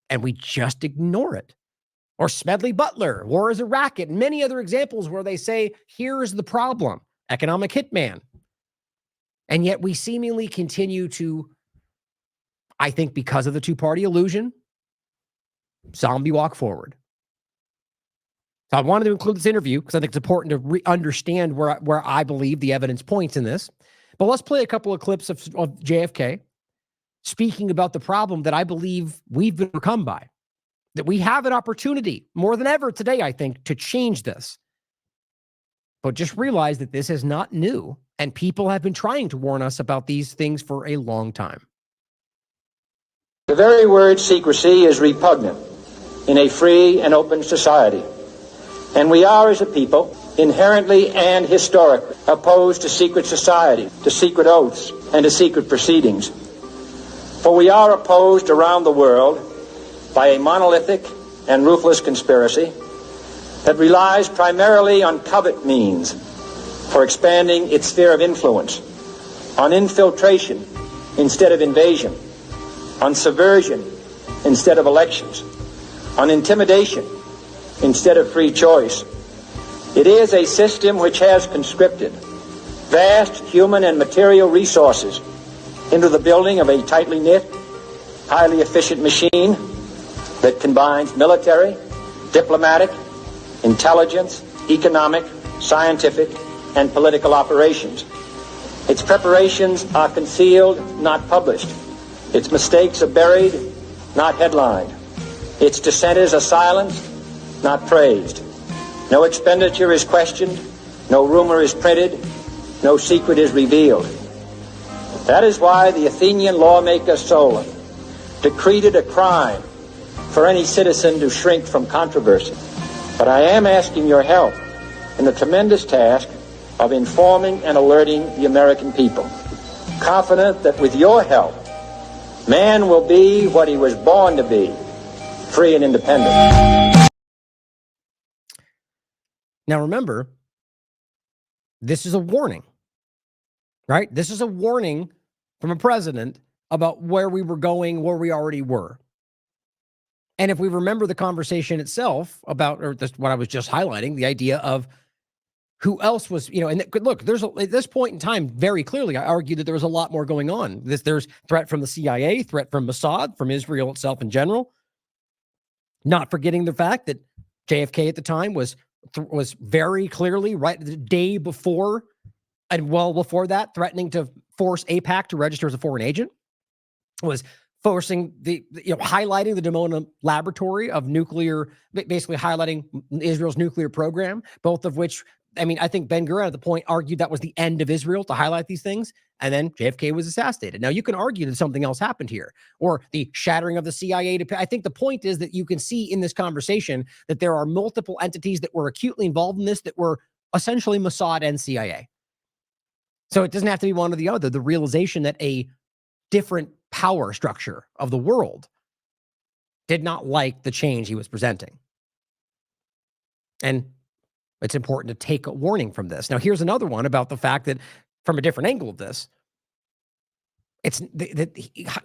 and we just ignore it. Or Smedley Butler, war is a racket, and many other examples where they say, here's the problem, economic hitman. And yet we seemingly continue to, I think because of the two-party illusion, zombie walk forward. So I wanted to include this interview because I think it's important to understand where I believe the evidence points in this. But let's play a couple of clips of JFK speaking about the problem that I believe we've been overcome by. That we have an opportunity more than ever today, I think, to change this. But just realize that this is not new, and people have been trying to warn us about these things for a long time. The very word secrecy is repugnant in a free and open society. And we are, as a people, inherently and historically opposed to secret society, to secret oaths, and to secret proceedings. For we are opposed around the world by a monolithic and ruthless conspiracy that relies primarily on covert means for expanding its sphere of influence, on infiltration instead of invasion, on subversion instead of elections, on intimidation instead of free choice. It is a system which has conscripted vast human and material resources into the building of a tightly knit, highly efficient machine that combines military, diplomatic, intelligence, economic, scientific, and political operations. Its preparations are concealed, not published. Its mistakes are buried, not headlined. Its dissenters are silenced, not praised. No expenditure is questioned, no rumor is printed, no secret is revealed. That is why the Athenian lawmaker Solon decreed it a crime for any citizen to shrink from controversy. But I am asking your help in the tremendous task of informing and alerting the American people, confident that with your help, man will be what he was born to be, free and independent. Now remember, this is a warning, right? This is a warning from a president about where we were going, where we already were. And if we remember the conversation itself about, or this, what I was just highlighting, the idea of who else was, and look, at this point in time, very clearly, I argue that there was a lot more going on. There's threat from the CIA, threat from Mossad, from Israel itself in general. Not forgetting the fact that JFK at the time was very clearly right the day before and well before that threatening to force AIPAC to register as a foreign agent, was forcing highlighting the Dimona laboratory of nuclear, basically highlighting Israel's nuclear program, both of which, I think Ben-Gurion at the point argued that was the end of Israel to highlight these things. And then JFK was assassinated. Now you can argue that something else happened here, or the shattering of the CIA. I think the point is that you can see in this conversation that there are multiple entities that were acutely involved in this that were essentially Mossad and CIA. So it doesn't have to be one or the other. The realization that a different power structure of the world did not like the change he was presenting. And it's important to take a warning from this. Now, here's another one about the fact that, from a different angle of this, It's that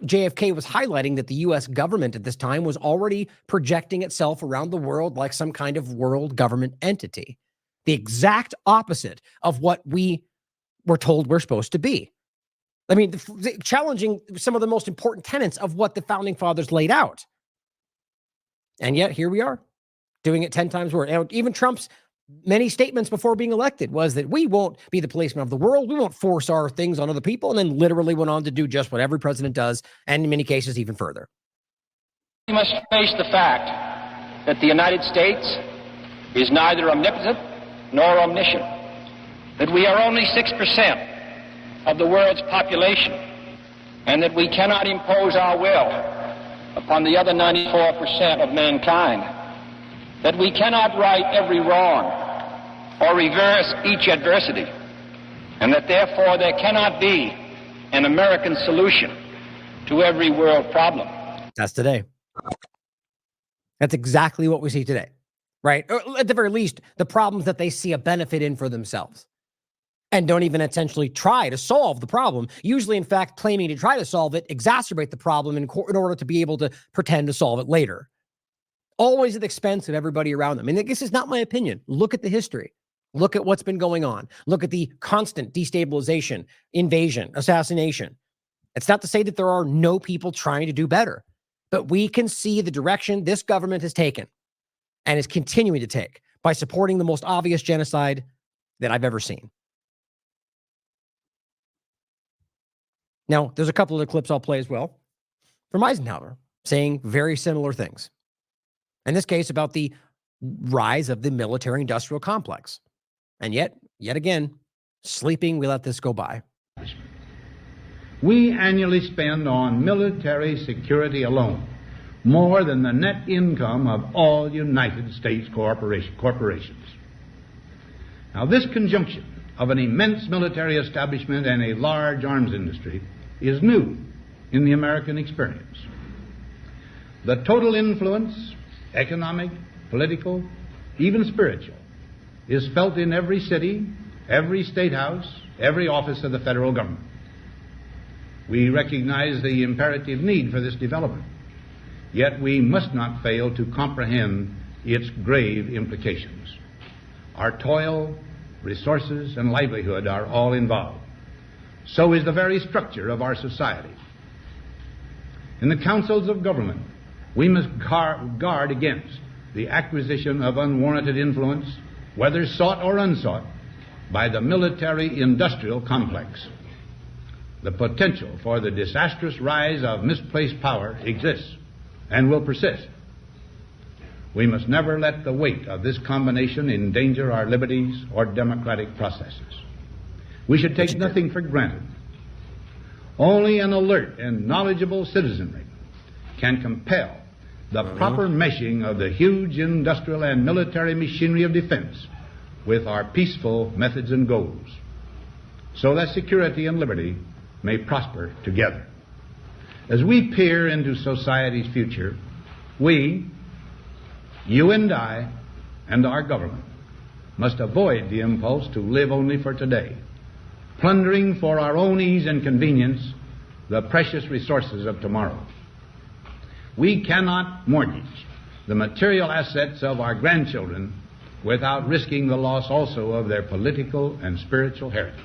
JFK was highlighting that the U.S. government at this time was already projecting itself around the world like some kind of world government entity, the exact opposite of what we were told we're supposed to be. I mean, challenging some of the most important tenets of what the founding fathers laid out. And yet here we are doing it 10 times worse. And even Trump's many statements before being elected was that we won't be the policeman of the world. We won't force our things on other people. And then literally went on to do just what every president does, and in many cases, even further. We must face the fact that the United States is neither omnipotent nor omniscient, that we are only 6% of the world's population, and that we cannot impose our will upon the other 94% of mankind, that we cannot right every wrong or reverse each adversity, and that therefore there cannot be an American solution to every world problem. That's today. That's exactly what we see today, right? Or at the very least, the problems that they see a benefit in for themselves and don't even essentially try to solve the problem. Usually, in fact, claiming to try to solve it, exacerbate the problem in order to be able to pretend to solve it later. Always at the expense of everybody around them. And this is not my opinion. Look at the history. Look at what's been going on. Look at the constant destabilization, invasion, assassination. It's not to say that there are no people trying to do better, but we can see the direction this government has taken and is continuing to take by supporting the most obvious genocide that I've ever seen. Now, there's a couple of clips I'll play as well from Eisenhower saying very similar things. In this case, about the rise of the military-industrial complex. And yet again, sleeping, we let this go by. We annually spend on military security alone more than the net income of all United States corporations. Now, this conjunction of an immense military establishment and a large arms industry is new in the American experience. The total influence, economic, political, even spiritual, is felt in every city, every state house, every office of the federal government. We recognize the imperative need for this development, yet we must not fail to comprehend its grave implications. Our toil, resources, and livelihood are all involved. So is the very structure of our society. In the councils of government, we must guard against the acquisition of unwarranted influence, whether sought or unsought, by the military-industrial complex. The potential for the disastrous rise of misplaced power exists and will persist. We must never let the weight of this combination endanger our liberties or democratic processes. We should take nothing for granted. Only an alert and knowledgeable citizenry can compel the proper meshing of the huge industrial and military machinery of defense with our peaceful methods and goals, so that security and liberty may prosper together. As we peer into society's future, we, you and I, and our government must avoid the impulse to live only for today, plundering for our own ease and convenience the precious resources of tomorrow. We cannot mortgage the material assets of our grandchildren without risking the loss also of their political and spiritual heritage.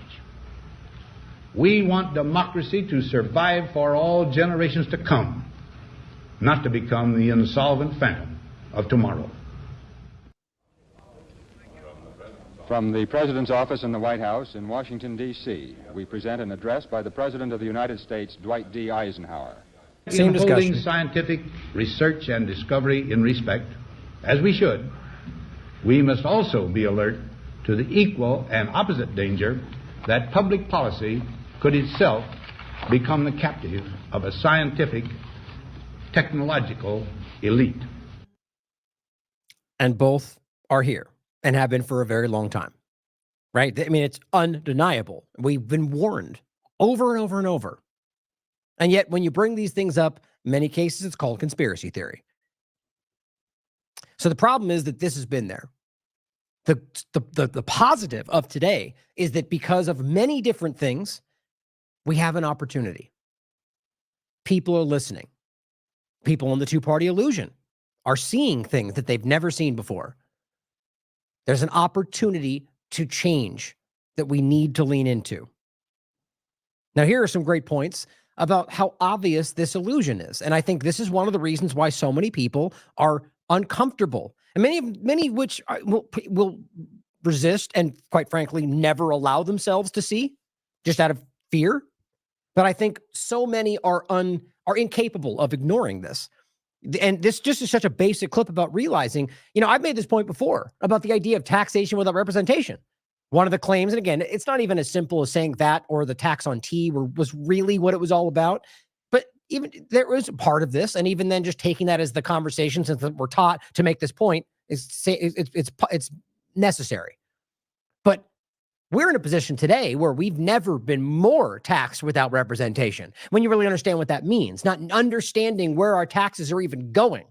We want democracy to survive for all generations to come, not to become the insolvent phantom of tomorrow. From the President's office in the White House in Washington, D.C., we present an address by the President of the United States, Dwight D. Eisenhower. Same discussion. Holding scientific research and discovery in respect, as we should, we must also be alert to the equal and opposite danger that public policy could itself become the captive of a scientific, technological elite. And both are here and have been for a very long time, right? I mean, it's undeniable. We've been warned over and over and over. And yet, when you bring these things up, in many cases, it's called conspiracy theory. So the problem is that this has been there. The positive of today is that because of many different things, we have an opportunity. people are listening. People in the two-party illusion are seeing things that they've never seen before. There's an opportunity to change that we need to lean into. Now, here are some great points about how obvious this illusion is. And I think this is one of the reasons why so many people are uncomfortable. And many of which will resist and, quite frankly, never allow themselves to see, just out of fear. But I think so many are incapable of ignoring this. And this just is such a basic clip about realizing, I've made this point before about the idea of taxation without representation. One of the claims, and again, it's not even as simple as saying that or the tax on tea was really what it was all about. But even there was a part of this, and even then just taking that as the conversation, since we're taught to make this point, it's necessary. But we're in a position today where we've never been more taxed without representation. When you really understand what that means, not understanding where our taxes are even going.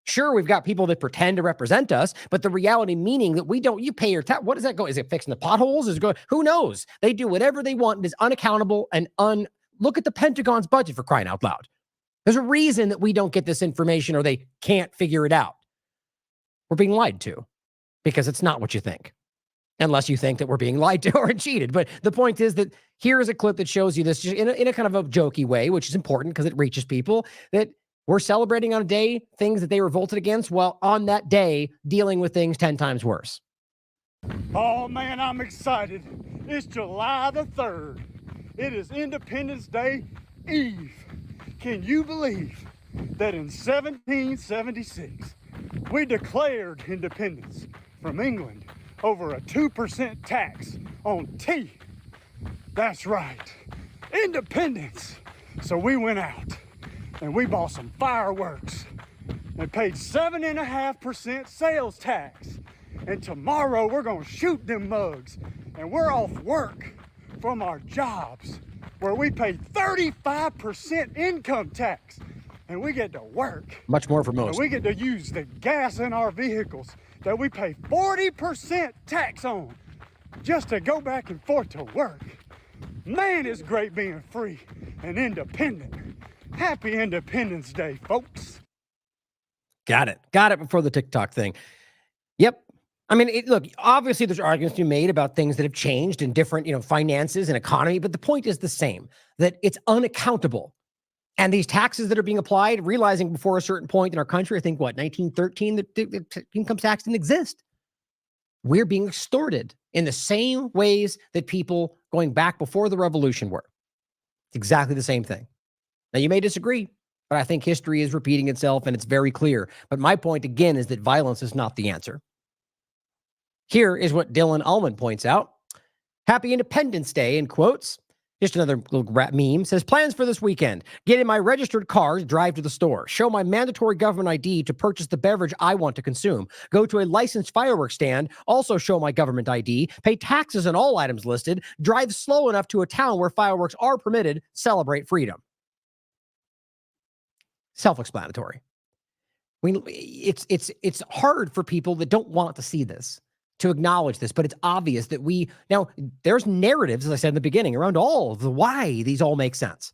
Sure, we've got people that pretend to represent us, but the reality meaning that you pay your tax. What does that go? Is it fixing the potholes? Is it going? Who knows? They do whatever they want and is unaccountable and look at the Pentagon's budget, for crying out loud. There's a reason that we don't get this information or they can't figure it out. We're being lied to because it's not what you think. Unless you think that we're being lied to or cheated. But the point is that here is a clip that shows you this in a kind of a jokey way, which is important because it reaches people, that we're celebrating on a day things that they revolted against, while on that day dealing with things 10 times worse. Oh man, I'm excited. It's July the 3rd. It is Independence Day Eve. Can you believe that in 1776, we declared independence from England over a 2% tax on tea? That's right, independence. So we went out and we bought some fireworks and paid 7.5% sales tax. And tomorrow we're gonna shoot them mugs and we're off work from our jobs where we pay 35% income tax and we get to work. Much more for most. And we get to use the gas in our vehicles that we pay 40% tax on just to go back and forth to work. Man, it's great being free and independent. Happy Independence Day, folks. Got it before the TikTok thing. Yep. I mean, look, obviously there's arguments to be made about things that have changed in different, finances and economy, but the point is the same, that it's unaccountable. And these taxes that are being applied, realizing before a certain point in our country, I think, 1913, the income tax didn't exist. We're being extorted in the same ways that people going back before the revolution were. It's exactly the same thing. Now, you may disagree, but I think history is repeating itself and it's very clear. But my point, again, is that violence is not the answer. Here is what Dylan Ullman points out. Happy Independence Day, in quotes. Just another little rap meme. Says, plans for this weekend. Get in my registered car, drive to the store. Show my mandatory government ID to purchase the beverage I want to consume. Go to a licensed fireworks stand. Also show my government ID. Pay taxes on all items listed. Drive slow enough to a town where fireworks are permitted. Celebrate freedom. Self-explanatory. It's hard for people that don't want to see this to acknowledge this, but it's obvious that there's narratives, as I said in the beginning, around all of the why these all make sense.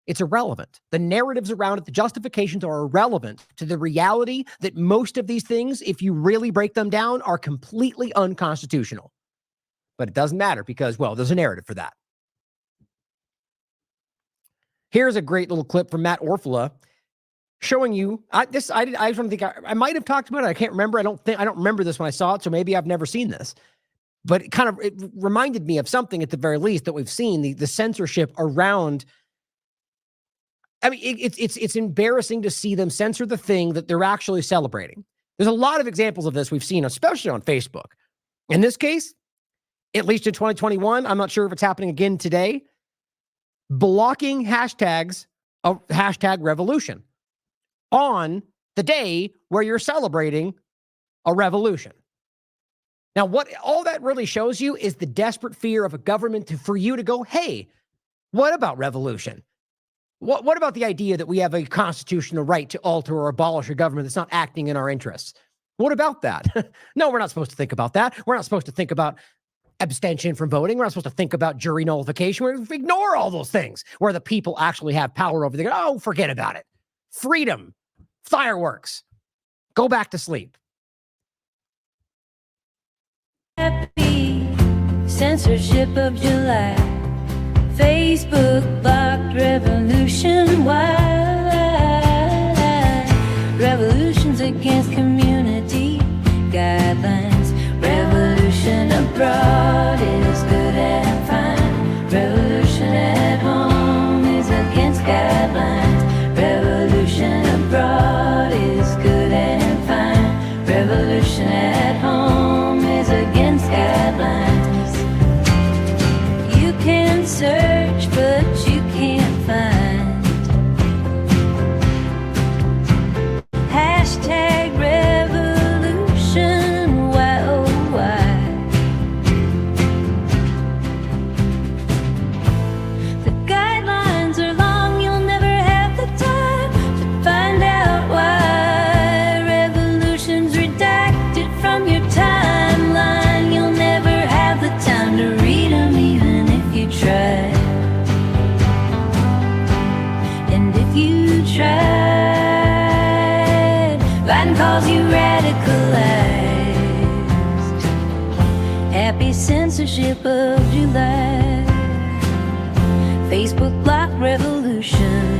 It's irrelevant. The narratives around it, the justifications are irrelevant to the reality that most of these things, if you really break them down, are completely unconstitutional. But it doesn't matter because, there's a narrative for that. Here's a great little clip from Matt Orfala showing you I just don't think I might have talked about it. I can't remember. I don't remember this when I saw it, so maybe I've never seen this. But it reminded me of something at the very least that we've seen, the censorship around. I mean, it's embarrassing to see them censor the thing that they're actually celebrating. There's a lot of examples of this we've seen, especially on Facebook. In this case, at least in 2021, I'm not sure if it's happening again today, blocking hashtags of hashtag revolution on the day where you're celebrating a revolution. Now, what all that really shows you is the desperate fear of a government for you to go, hey, what about revolution? What about the idea that we have a constitutional right to alter or abolish a government that's not acting in our interests? What about that? No, we're not supposed to think about that. We're not supposed to think about abstention from voting. We're not supposed to think about jury nullification. We ignore all those things where the people actually have power over the, oh, forget about it. Freedom, fireworks, go back to sleep. Happy censorship of July. Facebook blocked revolution wide. Revolutions against community guidelines. Revolution abroad is good and fine. Revolution at home is against guidelines. Revolution abroad is good and fine. Revolution at home is against guidelines. You can search, but you can't find. Hashtag revolution, why oh why? The guidelines are long, you'll never have the time to find out why. Revolution's redacted from your timeline. You'll never have the time to read them, even if you try. And if you tried, Biden calls you radicalized. Happy censorship of July. Facebook block revolution.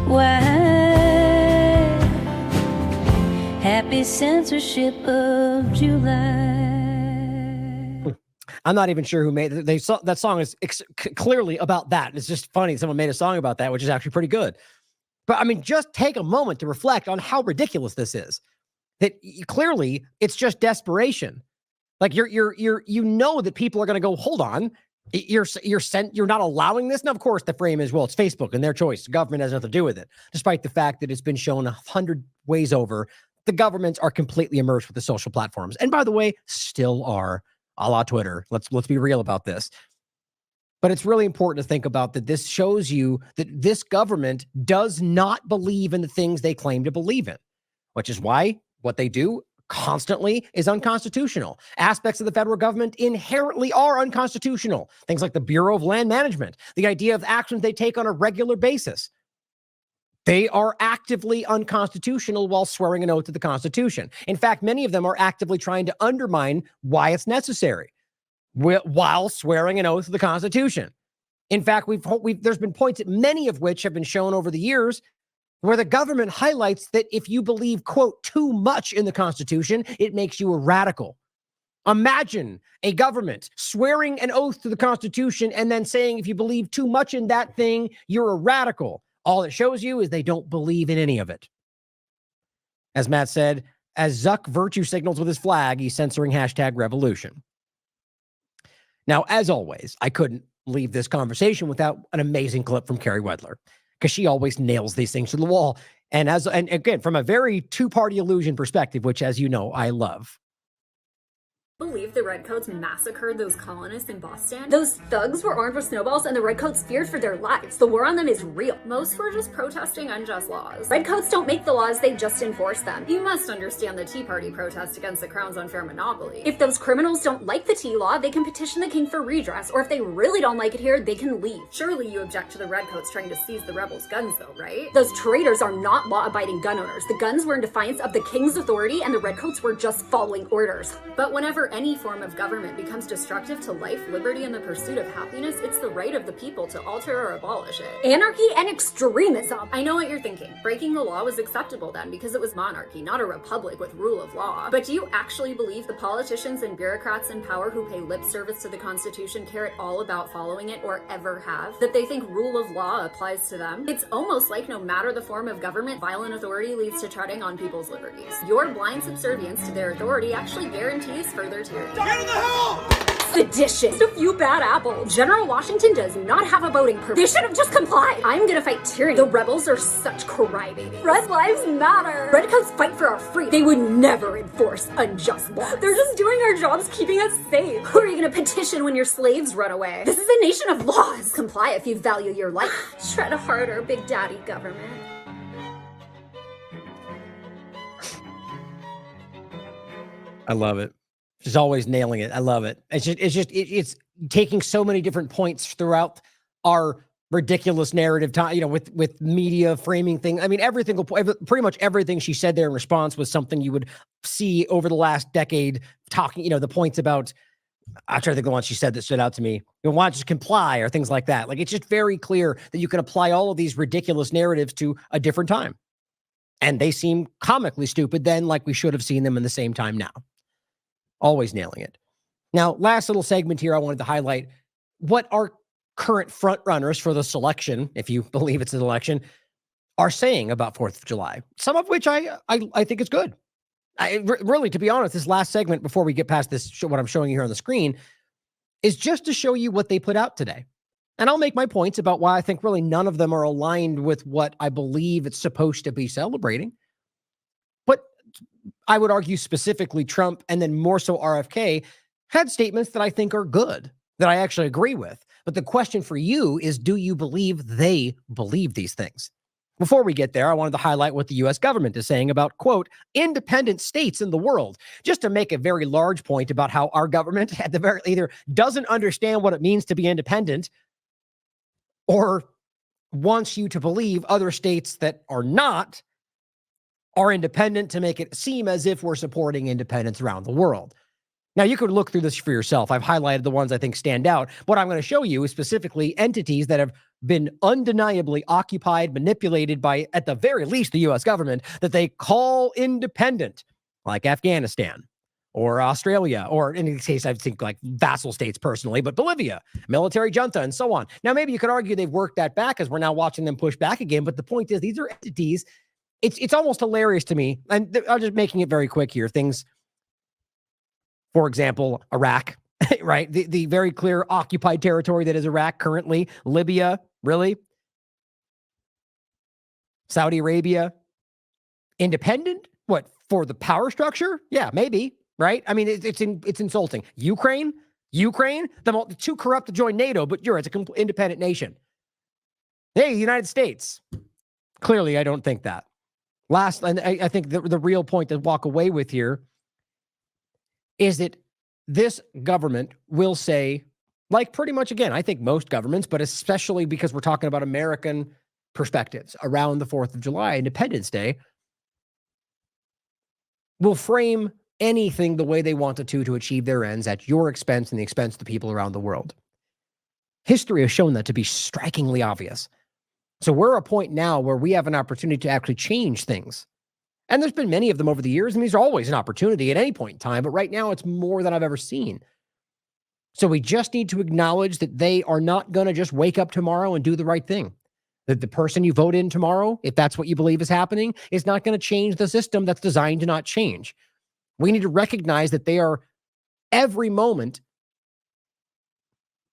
Why? Happy censorship of July. I'm not even sure who made it. That song is clearly about that. It's just funny. Someone made a song about that, which is actually pretty good. But I mean, just take a moment to reflect on how ridiculous this is. That clearly it's just desperation. Like you know that people are going to go, hold on, you're not allowing this. Now, of course, the frame is, well, it's Facebook and their choice. The government has nothing to do with it, despite the fact that it's been shown 100 ways over. The governments are completely immersed with the social platforms, and by the way, still are, a la Twitter. Let's be real about this. But it's really important to think about that. This shows you that this government does not believe in the things they claim to believe in, which is why what they do constantly is unconstitutional. Aspects of the federal government inherently are unconstitutional. Things like the Bureau of Land Management, the idea of actions they take on a regular basis. They are actively unconstitutional while swearing an oath to the Constitution. In fact, many of them are actively trying to undermine why it's necessary while swearing an oath to the Constitution. In fact, there's been points, many of which have been shown over the years, where the government highlights that if you believe, quote, too much in the Constitution, it makes you a radical. Imagine a government swearing an oath to the Constitution and then saying if you believe too much in that thing, you're a radical. All it shows you is they don't believe in any of it. As Matt said, as Zuck virtue signals with his flag, he's censoring hashtag revolution. Now, as always, I couldn't leave this conversation without an amazing clip from Carrie Wedler, because she always nails these things to the wall. And again, from a very two-party illusion perspective, which, as you know, I love. Believe the Redcoats massacred those colonists in Boston? Those thugs were armed with snowballs and the Redcoats feared for their lives. The war on them is real. Most were just protesting unjust laws. Redcoats don't make the laws, they just enforce them. You must understand the Tea Party protest against the Crown's unfair monopoly. If those criminals don't like the tea law, they can petition the king for redress, or if they really don't like it here, they can leave. Surely you object to the Redcoats trying to seize the rebels' guns though, right? Those traitors are not law-abiding gun owners. The guns were in defiance of the king's authority and the Redcoats were just following orders. But whenever any form of government becomes destructive to life, liberty, and the pursuit of happiness, it's the right of the people to alter or abolish it. Anarchy and extremism. I know what you're thinking. Breaking the law was acceptable then because it was monarchy, not a republic with rule of law. But do you actually believe the politicians and bureaucrats in power who pay lip service to the Constitution care at all about following it or ever have? That they think rule of law applies to them? It's almost like no matter the form of government, violent authority leads to treading on people's liberties. Your blind subservience to their authority actually guarantees further tyranny. Get in the hell! Sedition. Just a few bad apples. General Washington does not have a voting permit. They should have just complied. I'm gonna fight tyranny. The rebels are such crybabies. Red lives matter. Redcoats fight for our freedom. They would never enforce unjust laws. They're just doing our jobs, keeping us safe. Who are you gonna petition when your slaves run away? This is a nation of laws. Comply if you value your life. Tread harder, Big Daddy government. I love it. She's always nailing it. I love it. It's taking so many different points throughout our ridiculous narrative time, with media framing thing. I mean, pretty much everything she said there in response was something you would see over the last decade talking, the points about, I'm trying to think of the one she said that stood out to me. Why don't you just comply or things like that? Like, it's just very clear that you can apply all of these ridiculous narratives to a different time. And they seem comically stupid then, like we should have seen them in the same time now. Always nailing it. Now, last little segment here, I wanted to highlight what our current front runners for the selection, if you believe it's an election, are saying about 4th of July. Some of which I think is good. Really, to be honest, this last segment before we get past this, what I'm showing you here on the screen, is just to show you what they put out today. And I'll make my points about why I think really none of them are aligned with what I believe it's supposed to be celebrating. But I would argue specifically Trump, and then more so RFK, had statements that I think are good, that I actually agree with. But the question for you is, do you believe they believe these things? Before we get there, I wanted to highlight what the U.S. government is saying about, quote, independent states in the world, just to make a very large point about how our government at the very either doesn't understand what it means to be independent or wants you to believe other states that are not are independent to make it seem as if we're supporting independence around the world. Now, you could look through this for yourself. I've highlighted the ones I think stand out. What I'm going to show you is specifically entities that have been undeniably occupied, manipulated by, at the very least, the U.S. government, that they call independent, like Afghanistan or Australia, or in this case, I think like vassal states personally, but Bolivia, military junta, and so on. Now, maybe you could argue they've worked that back as we're now watching them push back again. But the point is, these are entities. It's almost hilarious to me. And I'm just making it very quick here. Things, for example, Iraq, right? The very clear occupied territory that is Iraq currently. Libya, really? Saudi Arabia, independent? What, for the power structure? Yeah, maybe, right? I mean, it's insulting. Ukraine, the too corrupt to join NATO, but it's an independent nation. Hey, United States. Clearly, I don't think that. Last, and I think the real point to walk away with here is that this government will say, like pretty much, again, I think most governments, but especially because we're talking about American perspectives around the 4th of July, Independence Day, will frame anything the way they wanted to achieve their ends at your expense and the expense of the people around the world. History has shown that to be strikingly obvious. So we're at a point now where we have an opportunity to actually change things. And there's been many of them over the years, and these are always an opportunity at any point in time, but right now it's more than I've ever seen. So we just need to acknowledge that they are not going to just wake up tomorrow and do the right thing. That the person you vote in tomorrow, if that's what you believe is happening, is not going to change the system that's designed to not change. We need to recognize that they are every moment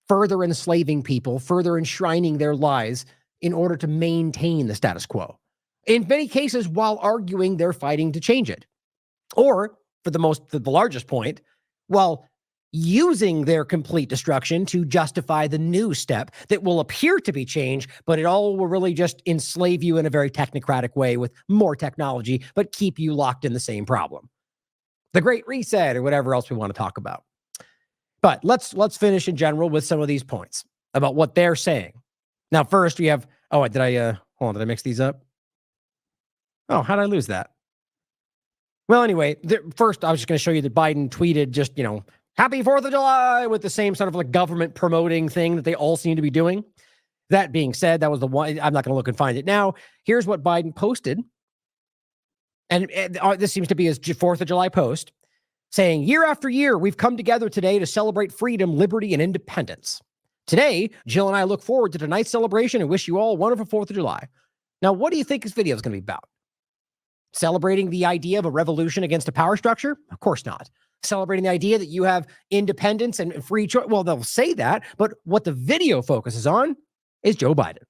further enslaving people, further enshrining their lies in order to maintain the status quo. In many cases, while arguing they're fighting to change it. Or, for the largest point, while using their complete destruction to justify the new step that will appear to be change, but it all will really just enslave you in a very technocratic way with more technology, but keep you locked in the same problem. The Great Reset or whatever else we want to talk about. But let's finish in general with some of these points about what they're saying. Now, first we have, did I mix these up? Oh, how did I lose that? Well, anyway, first I was just going to show you that Biden tweeted just, happy 4th of July with the same sort of like government promoting thing that they all seem to be doing. That being said, that was the one. I'm not going to look and find it now. Here's what Biden posted. And this seems to be his 4th of July post saying, year after year, we've come together today to celebrate freedom, liberty, and independence. Today, Jill and I look forward to tonight's celebration and wish you all a wonderful 4th of July. Now, what do you think this video is going to be about? Celebrating the idea of a revolution against a power structure? Of course not. Celebrating the idea that you have independence and free choice. Well, they'll say that, but what the video focuses on is Joe Biden.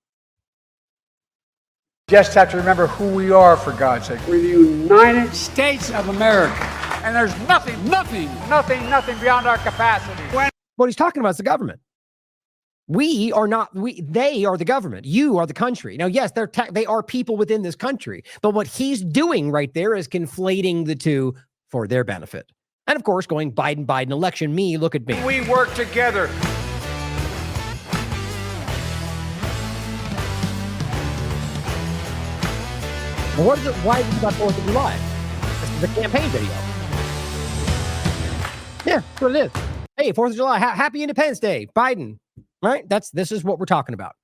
Just have to remember who we are, for God's sake. We're the United States of America. And there's nothing beyond our capacity. What he's talking about is the government. They are the government. You are the country. Now, yes, they are people within this country, but what he's doing right there is conflating the two for their benefit. And of course, going Biden election, me, look at me. We work together. Well, why is it about 4th of July? This is a campaign video. Yeah, that's what it is. Hey, 4th of July, happy Independence Day, Biden, right? This is what we're talking about.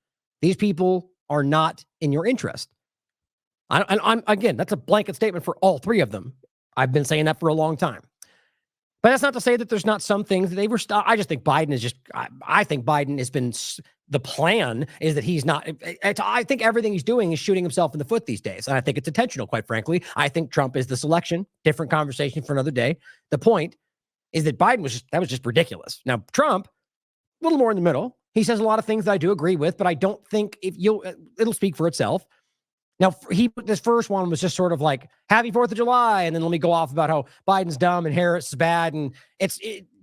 These people are not in your interest. I'm again, that's a blanket statement for all three of them. I've been saying that for a long time. But that's not to say that there's not some things that they were. I just think Biden is I think Biden has been. The plan is that he's not. I think everything he's doing is shooting himself in the foot these days, and I think it's intentional. Quite frankly, I think Trump is the selection. Different conversation for another day. The point is that Biden was just ridiculous. Now Trump, a little more in the middle. He says a lot of things that I do agree with, but I don't think it'll speak for itself. Now, this first one was just sort of like, happy 4th of July, and then let me go off about how Biden's dumb and Harris is bad, and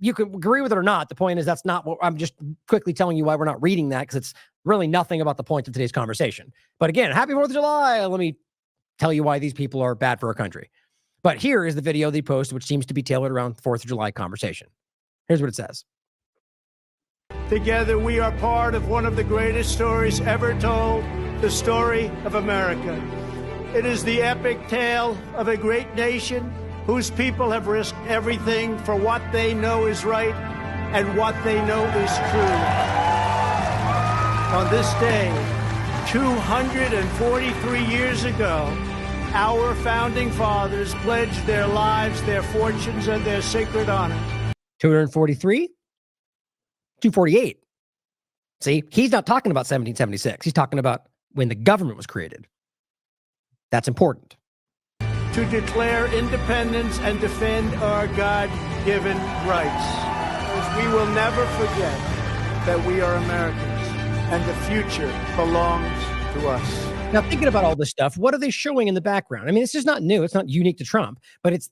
you can agree with it or not. The point is that's not what I'm just quickly telling you why we're not reading that, because it's really nothing about the point of today's conversation. But again, happy 4th of July. Let me tell you why these people are bad for our country. But here is the video they posted, which seems to be tailored around 4th of July conversation. Here's what it says. Together, we are part of one of the greatest stories ever told, the story of America. It is the epic tale of a great nation whose people have risked everything for what they know is right and what they know is true. On this day, 243 years ago, our founding fathers pledged their lives, their fortunes, and their sacred honor. 243? 248. See, he's not talking about 1776. He's talking about when the government was created. That's important. To declare independence and defend our God-given rights. Because we will never forget that we are Americans and the future belongs to us. Now, thinking about all this stuff, what are they showing in the background? I mean, this is not new. It's not unique to Trump, but it's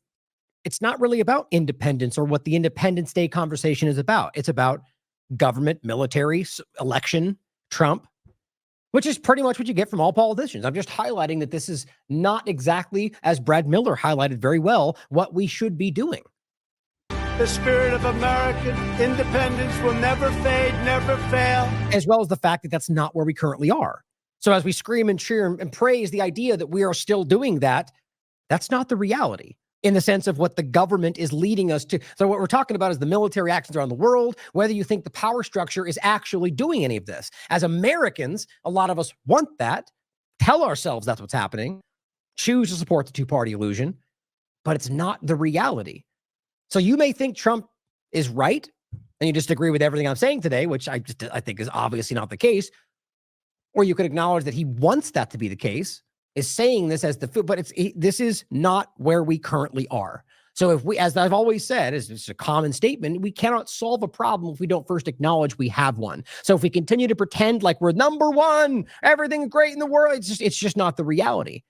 not really about independence or what the Independence Day conversation is about. It's about government, military, election, Trump, which is pretty much what you get from all politicians. I'm just highlighting that this is not exactly, as Brad Miller highlighted very well, what we should be doing. The spirit of American independence will never fade, never fail. As well as the fact that that's not where we currently are. So as we scream and cheer and praise the idea that we are still doing that, that's not the reality in the sense of what the government is leading us to. So what we're talking about is the military actions around the world, whether you think the power structure is actually doing any of this. As Americans, a lot of us want that, tell ourselves that's what's happening, choose to support the two-party illusion, but it's not the reality. So you may think Trump is right, and you just agree with everything I'm saying today, which I think is obviously not the case, or you could acknowledge that he wants that to be the case, is saying this as but this is not where we currently are. So if we, as I've always said, it's a common statement, we cannot solve a problem if we don't first acknowledge we have one. So if we continue to pretend like we're number one, everything's great in the world, it's just not the reality.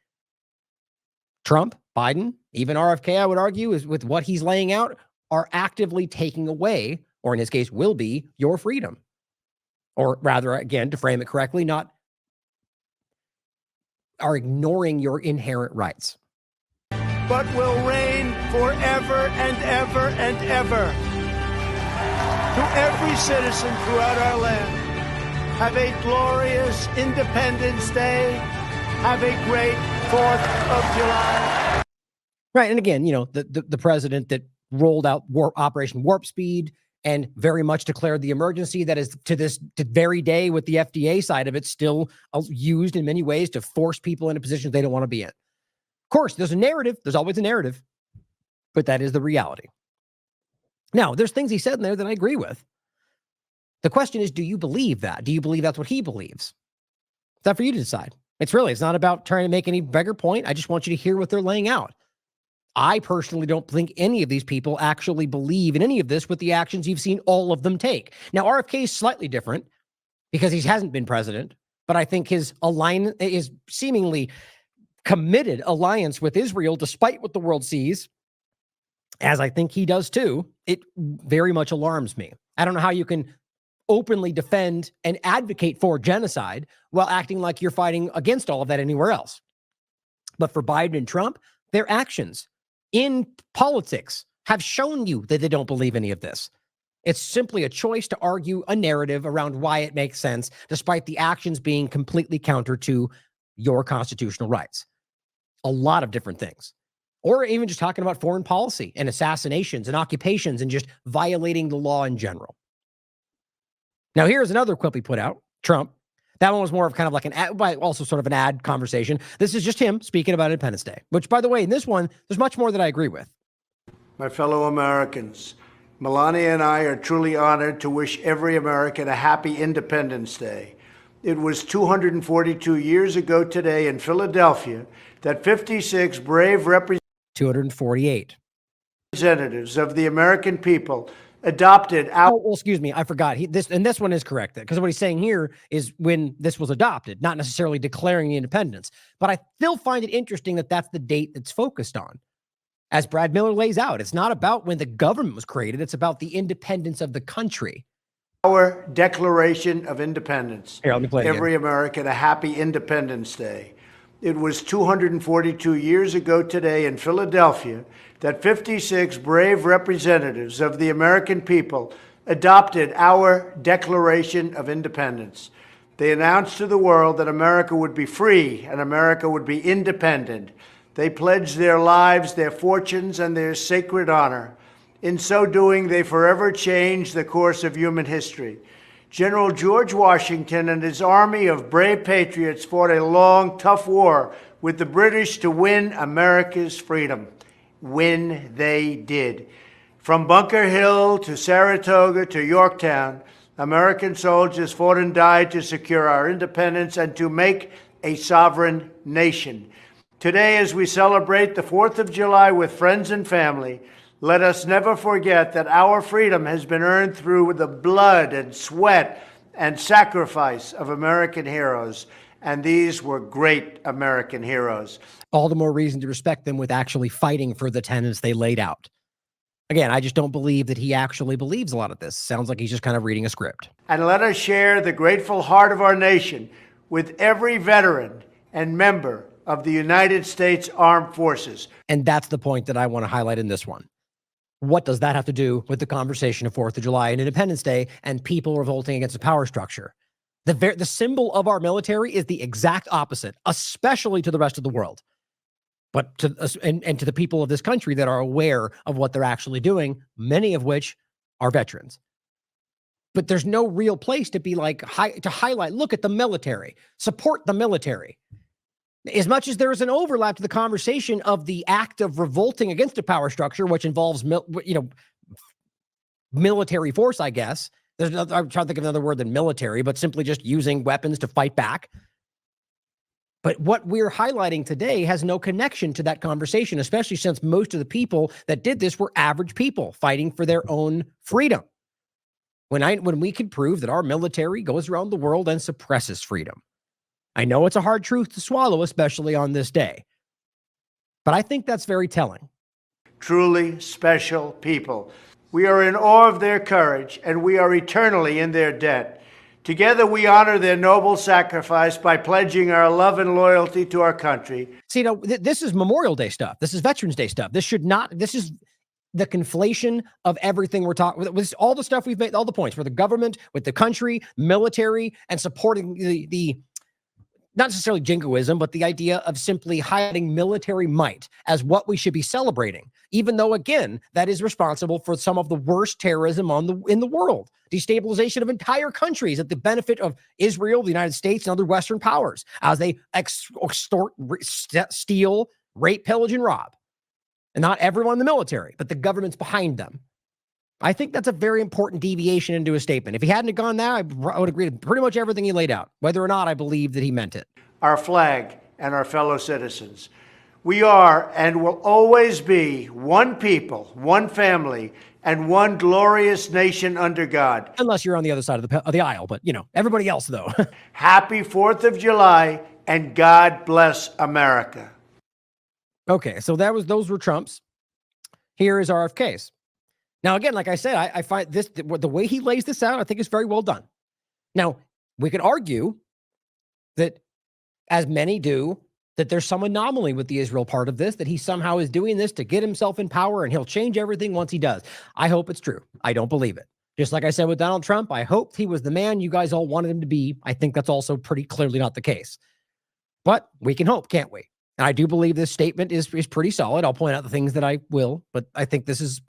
Trump, Biden, even RFK, I would argue, is with what he's laying out, are actively taking away, or in his case, will be your freedom. Or rather, again, to frame it correctly, are ignoring your inherent rights. But will reign forever and ever and ever. To every citizen throughout our land, have a glorious Independence Day. Have a great 4th of July. Right, and again, the president that rolled out Operation Warp Speed and very much declared the emergency that is to very day with the FDA side of it still used in many ways to force people into positions they don't want to be in. Of course, there's a narrative. There's always a narrative, but that is the reality. Now, there's things he said in there that I agree with. The question is, do you believe that? Do you believe that's what he believes? It's that for you to decide. It's not about trying to make any bigger point. I just want you to hear what they're laying out. I personally don't think any of these people actually believe in any of this with the actions you've seen all of them take. Now, RFK is slightly different because he hasn't been president, but I think his seemingly committed alliance with Israel, despite what the world sees, as I think he does too, it very much alarms me. I don't know how you can openly defend and advocate for genocide while acting like you're fighting against all of that anywhere else. But for Biden and Trump, their actions in politics have shown you that they don't believe any of this. It's simply a choice to argue a narrative around why it makes sense, despite the actions being completely counter to your constitutional rights. A lot of different things. Or even just talking about foreign policy and assassinations and occupations and just violating the law in general. Now, here's another clip he put out, Trump. That one was more of kind of like an ad, also sort of an ad conversation. This is just him speaking about Independence Day, which, by the way, in this one, there's much more that I agree with. My fellow Americans, Melania and I are truly honored to wish every American a happy Independence Day. It was 242 years ago today in Philadelphia that 56 brave 248 representatives of the American people adopted our... Oh, well, excuse me, I forgot. This one is correct, because what he's saying here is when this was adopted, not necessarily declaring the independence. But I still find it interesting that that's the date that's focused on. As Brad Miller lays out, it's not about when the government was created, it's about the independence of the country. Our Declaration of Independence. Here, let me play it Every again. American a happy Independence Day. It was 242 years ago today in Philadelphia that 56 brave representatives of the American people adopted our Declaration of Independence. They announced to the world that America would be free and America would be independent. They pledged their lives, their fortunes, and their sacred honor. In so doing, they forever changed the course of human history. General George Washington and his army of brave patriots fought a long, tough war with the British to win America's freedom. When they did. From Bunker Hill to Saratoga to Yorktown, American soldiers fought and died to secure our independence and to make a sovereign nation. Today, as we celebrate the 4th of July with friends and family, let us never forget that our freedom has been earned through the blood and sweat and sacrifice of American heroes. And these were great American heroes. All the more reason to respect them with actually fighting for the tenets they laid out. Again, I just don't believe that he actually believes a lot of this. Sounds like he's just kind of reading a script. And let us share the grateful heart of our nation with every veteran and member of the United States Armed Forces. And that's the point that I want to highlight in this one. What does that have to do with the conversation of 4th of July and Independence Day and people revolting against the power structure? The symbol of our military is the exact opposite, especially to the rest of the world. But to us and to the people of this country that are aware of what they're actually doing, many of which are veterans. But there's no real place to be like, to highlight, look at the military, support the military. As much as there is an overlap to the conversation of the act of revolting against a power structure, which involves, military force, I guess. I'm trying to think of another word than military, but simply just using weapons to fight back. But what we're highlighting today has no connection to that conversation, especially since most of the people that did this were average people fighting for their own freedom. When we can prove that our military goes around the world and suppresses freedom. I know it's a hard truth to swallow, especially on this day. But I think that's very telling. Truly special people. We are in awe of their courage, and we are eternally in their debt. Together, we honor their noble sacrifice by pledging our love and loyalty to our country. See, this is Memorial Day stuff. This is Veterans Day stuff. This is the conflation of everything we're talking with. All the stuff we've made, all the points for the government, with the country, military, and supporting the not necessarily jingoism, but the idea of simply highlighting military might as what we should be celebrating, even though, again, that is responsible for some of the worst terrorism in the world, destabilization of entire countries at the benefit of Israel, the United States, and other Western powers as they extort, steal, rape, pillage, and rob. And not everyone in the military, but the government's behind them. I think that's a very important deviation into a statement. If he hadn't gone there, I would agree with pretty much everything he laid out, whether or not I believe that he meant it. Our flag and our fellow citizens. We are and will always be one people, one family, and one glorious nation under God. Unless you're on the other side of the aisle, but, everybody else, though. Happy 4th of July, and God bless America. Okay, so those were Trump's. Here is RFK's. Now, again, like I said, I find the way he lays this out, I think is very well done. Now, we could argue that, as many do, that there's some anomaly with the Israel part of this, that he somehow is doing this to get himself in power and he'll change everything once he does. I hope it's true. I don't believe it. Just like I said with Donald Trump, I hoped he was the man you guys all wanted him to be. I think that's also pretty clearly not the case. But we can hope, can't we? And I do believe this statement is pretty solid. I'll point out the things that I will, but I think this is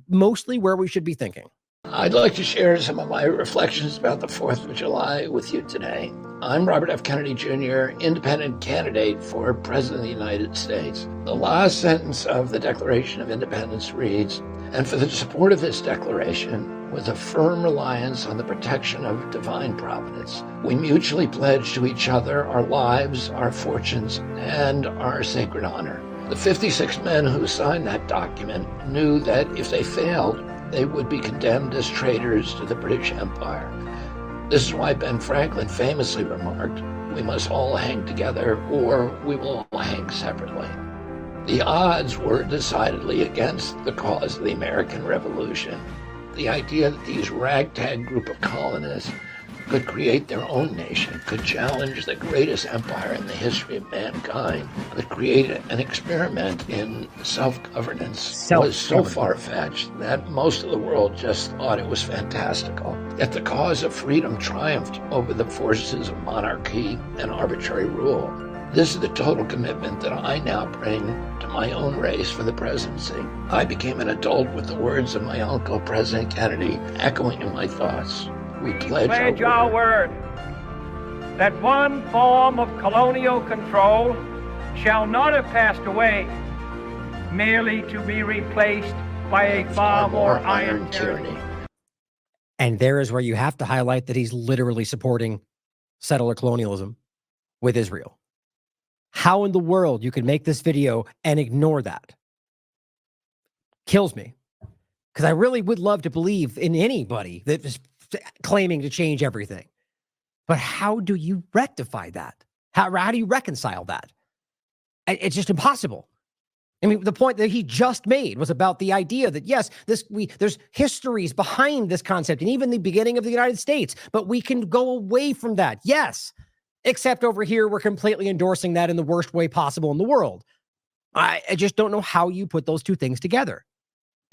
mostly where we should be thinking. I'd like to share some of my reflections about the 4th of July with you today. I'm Robert F. Kennedy Jr., independent candidate for President of the United States. The last sentence of the Declaration of Independence reads, "And for the support of this declaration, with a firm reliance on the protection of divine providence, we mutually pledge to each other our lives, our fortunes, and our sacred honor." The 56 men who signed that document knew that if they failed, they would be condemned as traitors to the British Empire. This is why Ben Franklin famously remarked, "We must all hang together or we will all hang separately." The odds were decidedly against the cause of the American Revolution. The idea that these ragtag group of colonists could create their own nation, could challenge the greatest empire in the history of mankind, could create an experiment in self-governance was so far-fetched that most of the world just thought it was fantastical. Yet the cause of freedom triumphed over the forces of monarchy and arbitrary rule. This is the total commitment that I now bring to my own race for the presidency. I became an adult with the words of my uncle, President Kennedy, echoing in my thoughts. We pledge our word that one form of colonial control shall not have passed away, merely to be replaced by a far more iron tyranny. And there is where you have to highlight that he's literally supporting settler colonialism with Israel. How in the world you could make this video and ignore that kills me, because I really would love to believe in anybody that is claiming to change everything. But how do you rectify that? How do you reconcile that? It's just impossible. I mean, the point that he just made was about the idea that, yes, there's histories behind this concept and even the beginning of the United States, but we can go away from that. Yes, except over here, we're completely endorsing that in the worst way possible in the world. I just don't know how you put those two things together.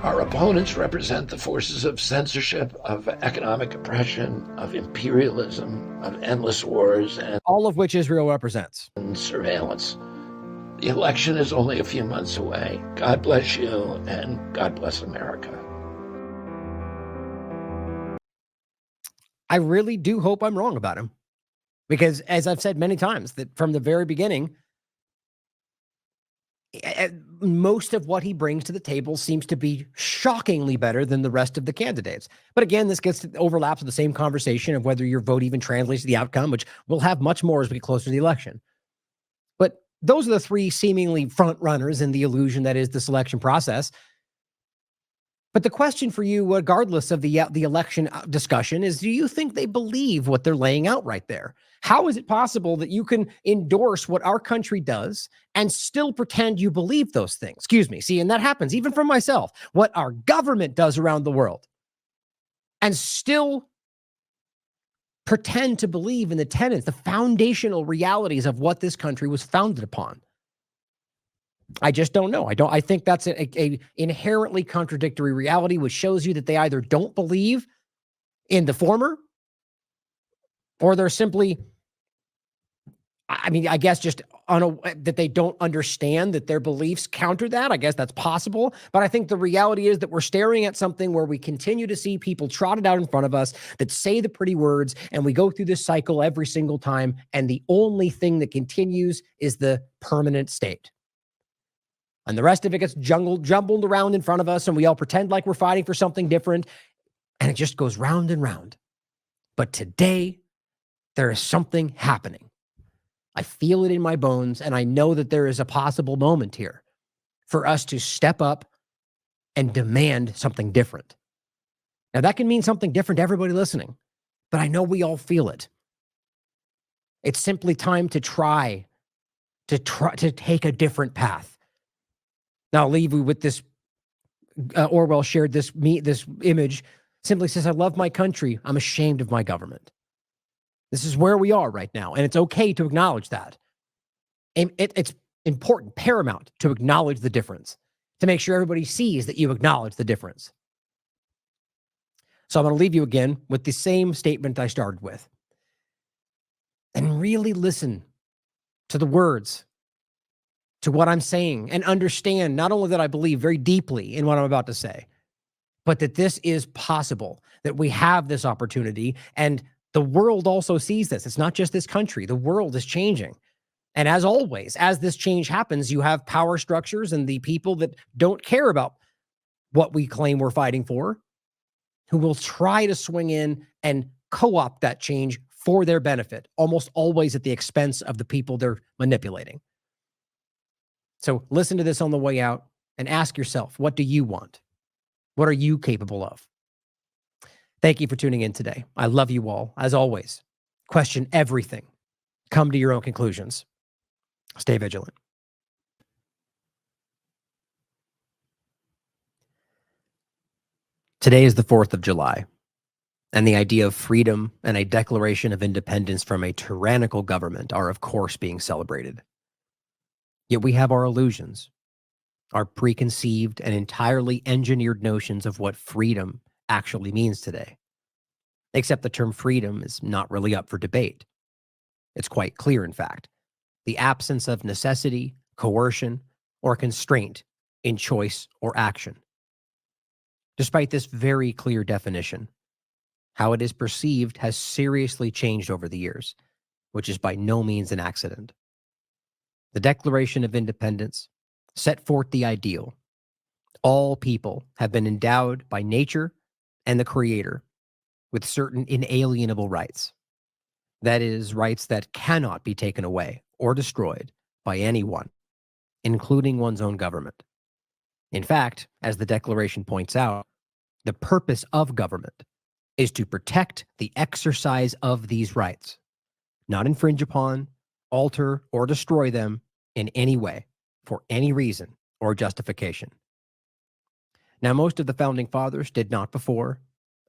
Our opponents represent the forces of censorship, of economic oppression, of imperialism, of endless wars, and all of which Israel represents. And surveillance. The election is only a few months away. God bless you, and God bless America. I really do hope I'm wrong about him, because as I've said many times, that from the very beginning, most of what he brings to the table seems to be shockingly better than the rest of the candidates. But again, this overlaps with the same conversation of whether your vote even translates to the outcome, which we'll have much more as we get closer to the election. But those are the three seemingly front runners in the illusion that is the selection process. But the question for you, regardless of the election discussion, is, do you think they believe what they're laying out right there? How is it possible that you can endorse what our country does and still pretend you believe those things? Excuse me. See, and that happens even from myself. What our government does around the world and still pretend to believe in the tenets, the foundational realities of what this country was founded upon. I just don't know. I think that's a inherently contradictory reality, which shows you that they either don't believe in the former, or they're simply, I guess just that they don't understand that their beliefs counter that. I guess that's possible. But I think the reality is that we're staring at something where we continue to see people trotted out in front of us that say the pretty words, and we go through this cycle every single time. And the only thing that continues is the permanent state. And the rest of it gets jumbled around in front of us, and we all pretend like we're fighting for something different, and it just goes round and round. But today, there is something happening. I feel it in my bones, and I know that there is a possible moment here for us to step up and demand something different. Now, that can mean something different to everybody listening, but I know we all feel it. It's simply time to try to take a different path. Now, I'll leave you with this. Orwell shared this image. Simply says, I love my country. I'm ashamed of my government. This is where we are right now, and it's okay to acknowledge that. It's important, paramount, to acknowledge the difference, to make sure everybody sees that you acknowledge the difference. So I'm going to leave you again with the same statement I started with. And really listen to the words, to what I'm saying, and understand not only that I believe very deeply in what I'm about to say, but that this is possible, that we have this opportunity, and the world also sees this. It's not just this country. The world is changing. And as always, as this change happens, you have power structures and the people that don't care about what we claim we're fighting for, who will try to swing in and co-opt that change for their benefit, almost always at the expense of the people they're manipulating. So listen to this on the way out and ask yourself, what do you want? What are you capable of? Thank you for tuning in today. I love you all. As always, question everything. Come to your own conclusions. Stay vigilant. Today is the 4th of July, and the idea of freedom and a declaration of independence from a tyrannical government are, of course, being celebrated. Yet we have our illusions, our preconceived and entirely engineered notions of what freedom actually means today. Except the term freedom is not really up for debate. It's quite clear, in fact, the absence of necessity, coercion, or constraint in choice or action. Despite this very clear definition, how it is perceived has seriously changed over the years, which is by no means an accident. The Declaration of Independence set forth the ideal. All people have been endowed by nature and the Creator with certain inalienable rights. That is, rights that cannot be taken away or destroyed by anyone, including one's own government. In fact, as the Declaration points out, the purpose of government is to protect the exercise of these rights, not infringe upon, alter, or destroy them in any way, for any reason or justification. Now, most of the Founding Fathers did not before,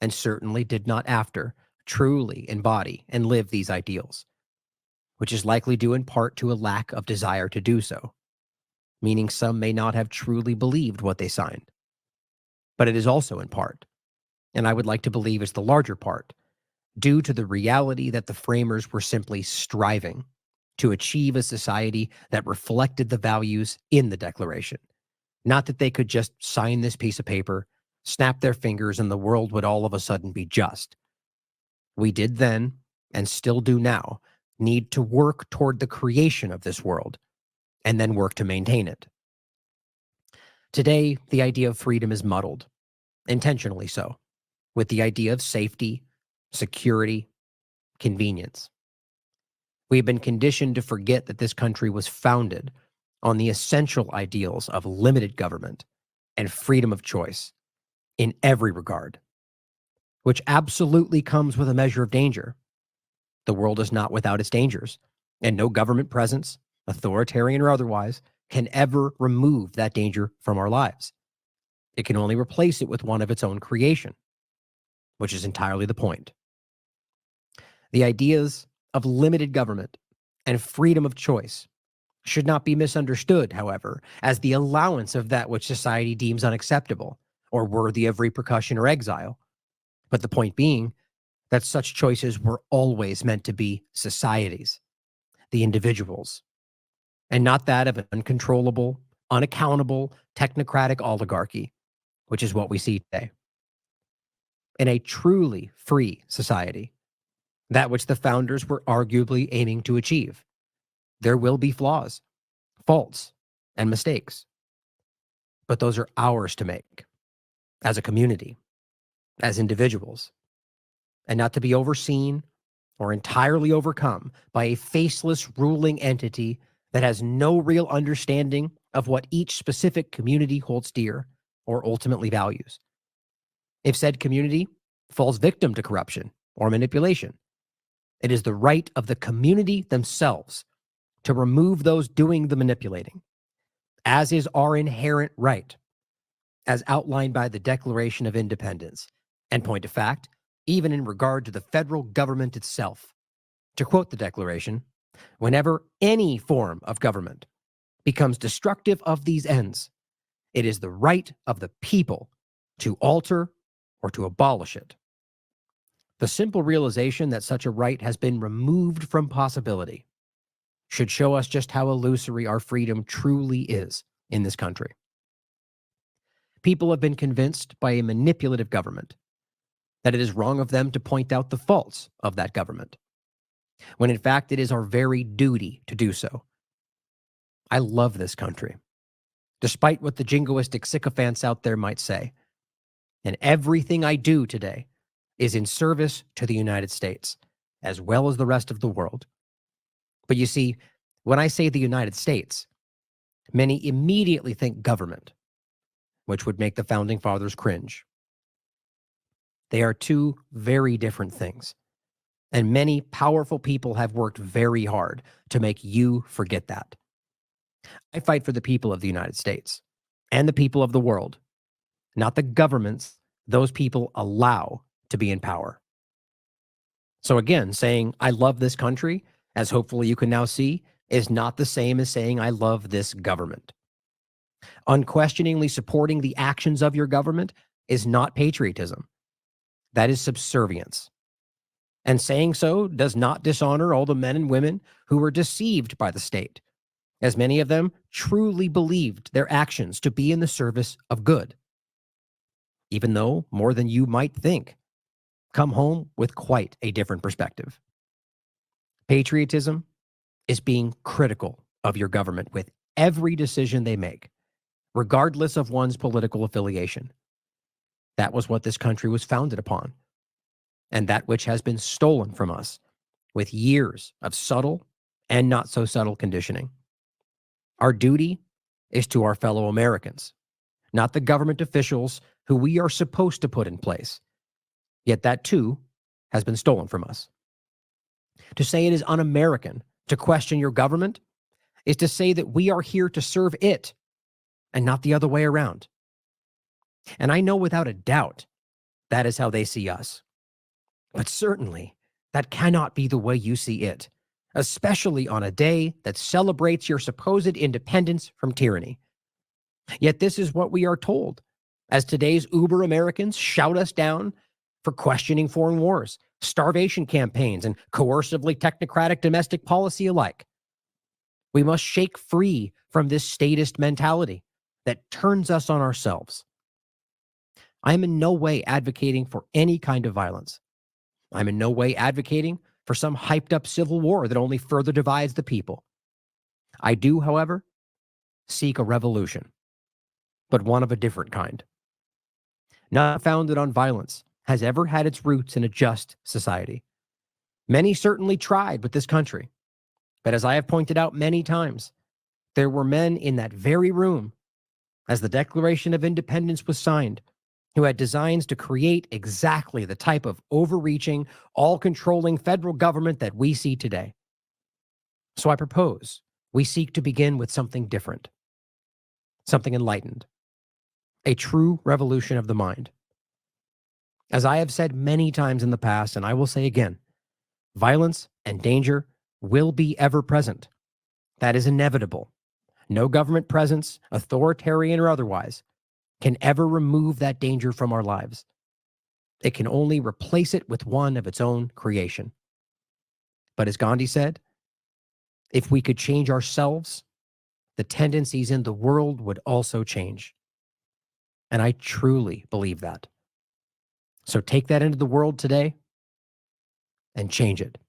and certainly did not after, truly embody and live these ideals, which is likely due in part to a lack of desire to do so, meaning some may not have truly believed what they signed. But it is also in part, and I would like to believe it's the larger part, due to the reality that the framers were simply striving to achieve a society that reflected the values in the Declaration. Not that they could just sign this piece of paper, snap their fingers, and the world would all of a sudden be just. We did then, and still do now, need to work toward the creation of this world, and then work to maintain it. Today, the idea of freedom is muddled, intentionally so, with the idea of safety, security, convenience. We have been conditioned to forget that this country was founded on the essential ideals of limited government and freedom of choice in every regard, which absolutely comes with a measure of danger. The world is not without its dangers, and no government presence, authoritarian or otherwise, can ever remove that danger from our lives. It can only replace it with one of its own creation, which is entirely the point. The ideas of limited government and freedom of choice should not be misunderstood, however, as the allowance of that which society deems unacceptable or worthy of repercussion or exile. But the point being that such choices were always meant to be societies, the individuals, and not that of an uncontrollable, unaccountable, technocratic oligarchy, which is what we see today. In a truly free society, that which the founders were arguably aiming to achieve, there will be flaws, faults, and mistakes. But those are ours to make, as a community, as individuals, and not to be overseen or entirely overcome by a faceless ruling entity that has no real understanding of what each specific community holds dear or ultimately values. If said community falls victim to corruption or manipulation, it is the right of the community themselves to remove those doing the manipulating, as is our inherent right, as outlined by the Declaration of Independence. And point of fact, even in regard to the federal government itself. To quote the Declaration, Whenever any form of government becomes destructive of these ends, it is the right of the people to alter or to abolish it. The simple realization that such a right has been removed from possibility should show us just how illusory our freedom truly is in this country. People have been convinced by a manipulative government that it is wrong of them to point out the faults of that government, when in fact it is our very duty to do so. I love this country, despite what the jingoistic sycophants out there might say. And everything I do today is in service to the United States, as well as the rest of the world. But you see, when I say the United States, many immediately think government, which would make the Founding Fathers cringe. They are two very different things, and many powerful people have worked very hard to make you forget that. I fight for the people of the United States and the people of the world, not the governments those people allow to be in power. So again, saying I love this country, as hopefully you can now see, is not the same as saying I love this government. Unquestioningly supporting the actions of your government is not patriotism. That is subservience. And saying so does not dishonor all the men and women who were deceived by the state, as many of them truly believed their actions to be in the service of good. Even though, more than you might think, come home with quite a different perspective. Patriotism is being critical of your government with every decision they make, regardless of one's political affiliation. That was what this country was founded upon, and that which has been stolen from us with years of subtle and not so subtle conditioning. Our duty is to our fellow Americans, not the government officials who we are supposed to put in place. Yet that too has been stolen from us. To say it is un-American to question your government is to say that we are here to serve it and not the other way around. And I know without a doubt that is how they see us. But certainly that cannot be the way you see it, especially on a day that celebrates your supposed independence from tyranny. Yet this is what we are told, as today's uber Americans shout us down for questioning foreign wars, starvation campaigns, and coercively technocratic domestic policy alike. We must shake free from this statist mentality that turns us on ourselves. I am in no way advocating for any kind of violence. I'm in no way advocating for some hyped up civil war that only further divides the people. I do, however, seek a revolution, but one of a different kind. Not founded on violence, has ever had its roots in a just society. Many certainly tried with this country, but as I have pointed out many times, there were men in that very room, as the Declaration of Independence was signed, who had designs to create exactly the type of overreaching, all-controlling federal government that we see today. So I propose we seek to begin with something different, something enlightened, a true revolution of the mind. As I have said many times in the past, and I will say again, violence and danger will be ever present. That is inevitable. No government presence, authoritarian or otherwise, can ever remove that danger from our lives. It can only replace it with one of its own creation. But as Gandhi said, if we could change ourselves, the tendencies in the world would also change. And I truly believe that. So take that into the world today and change it.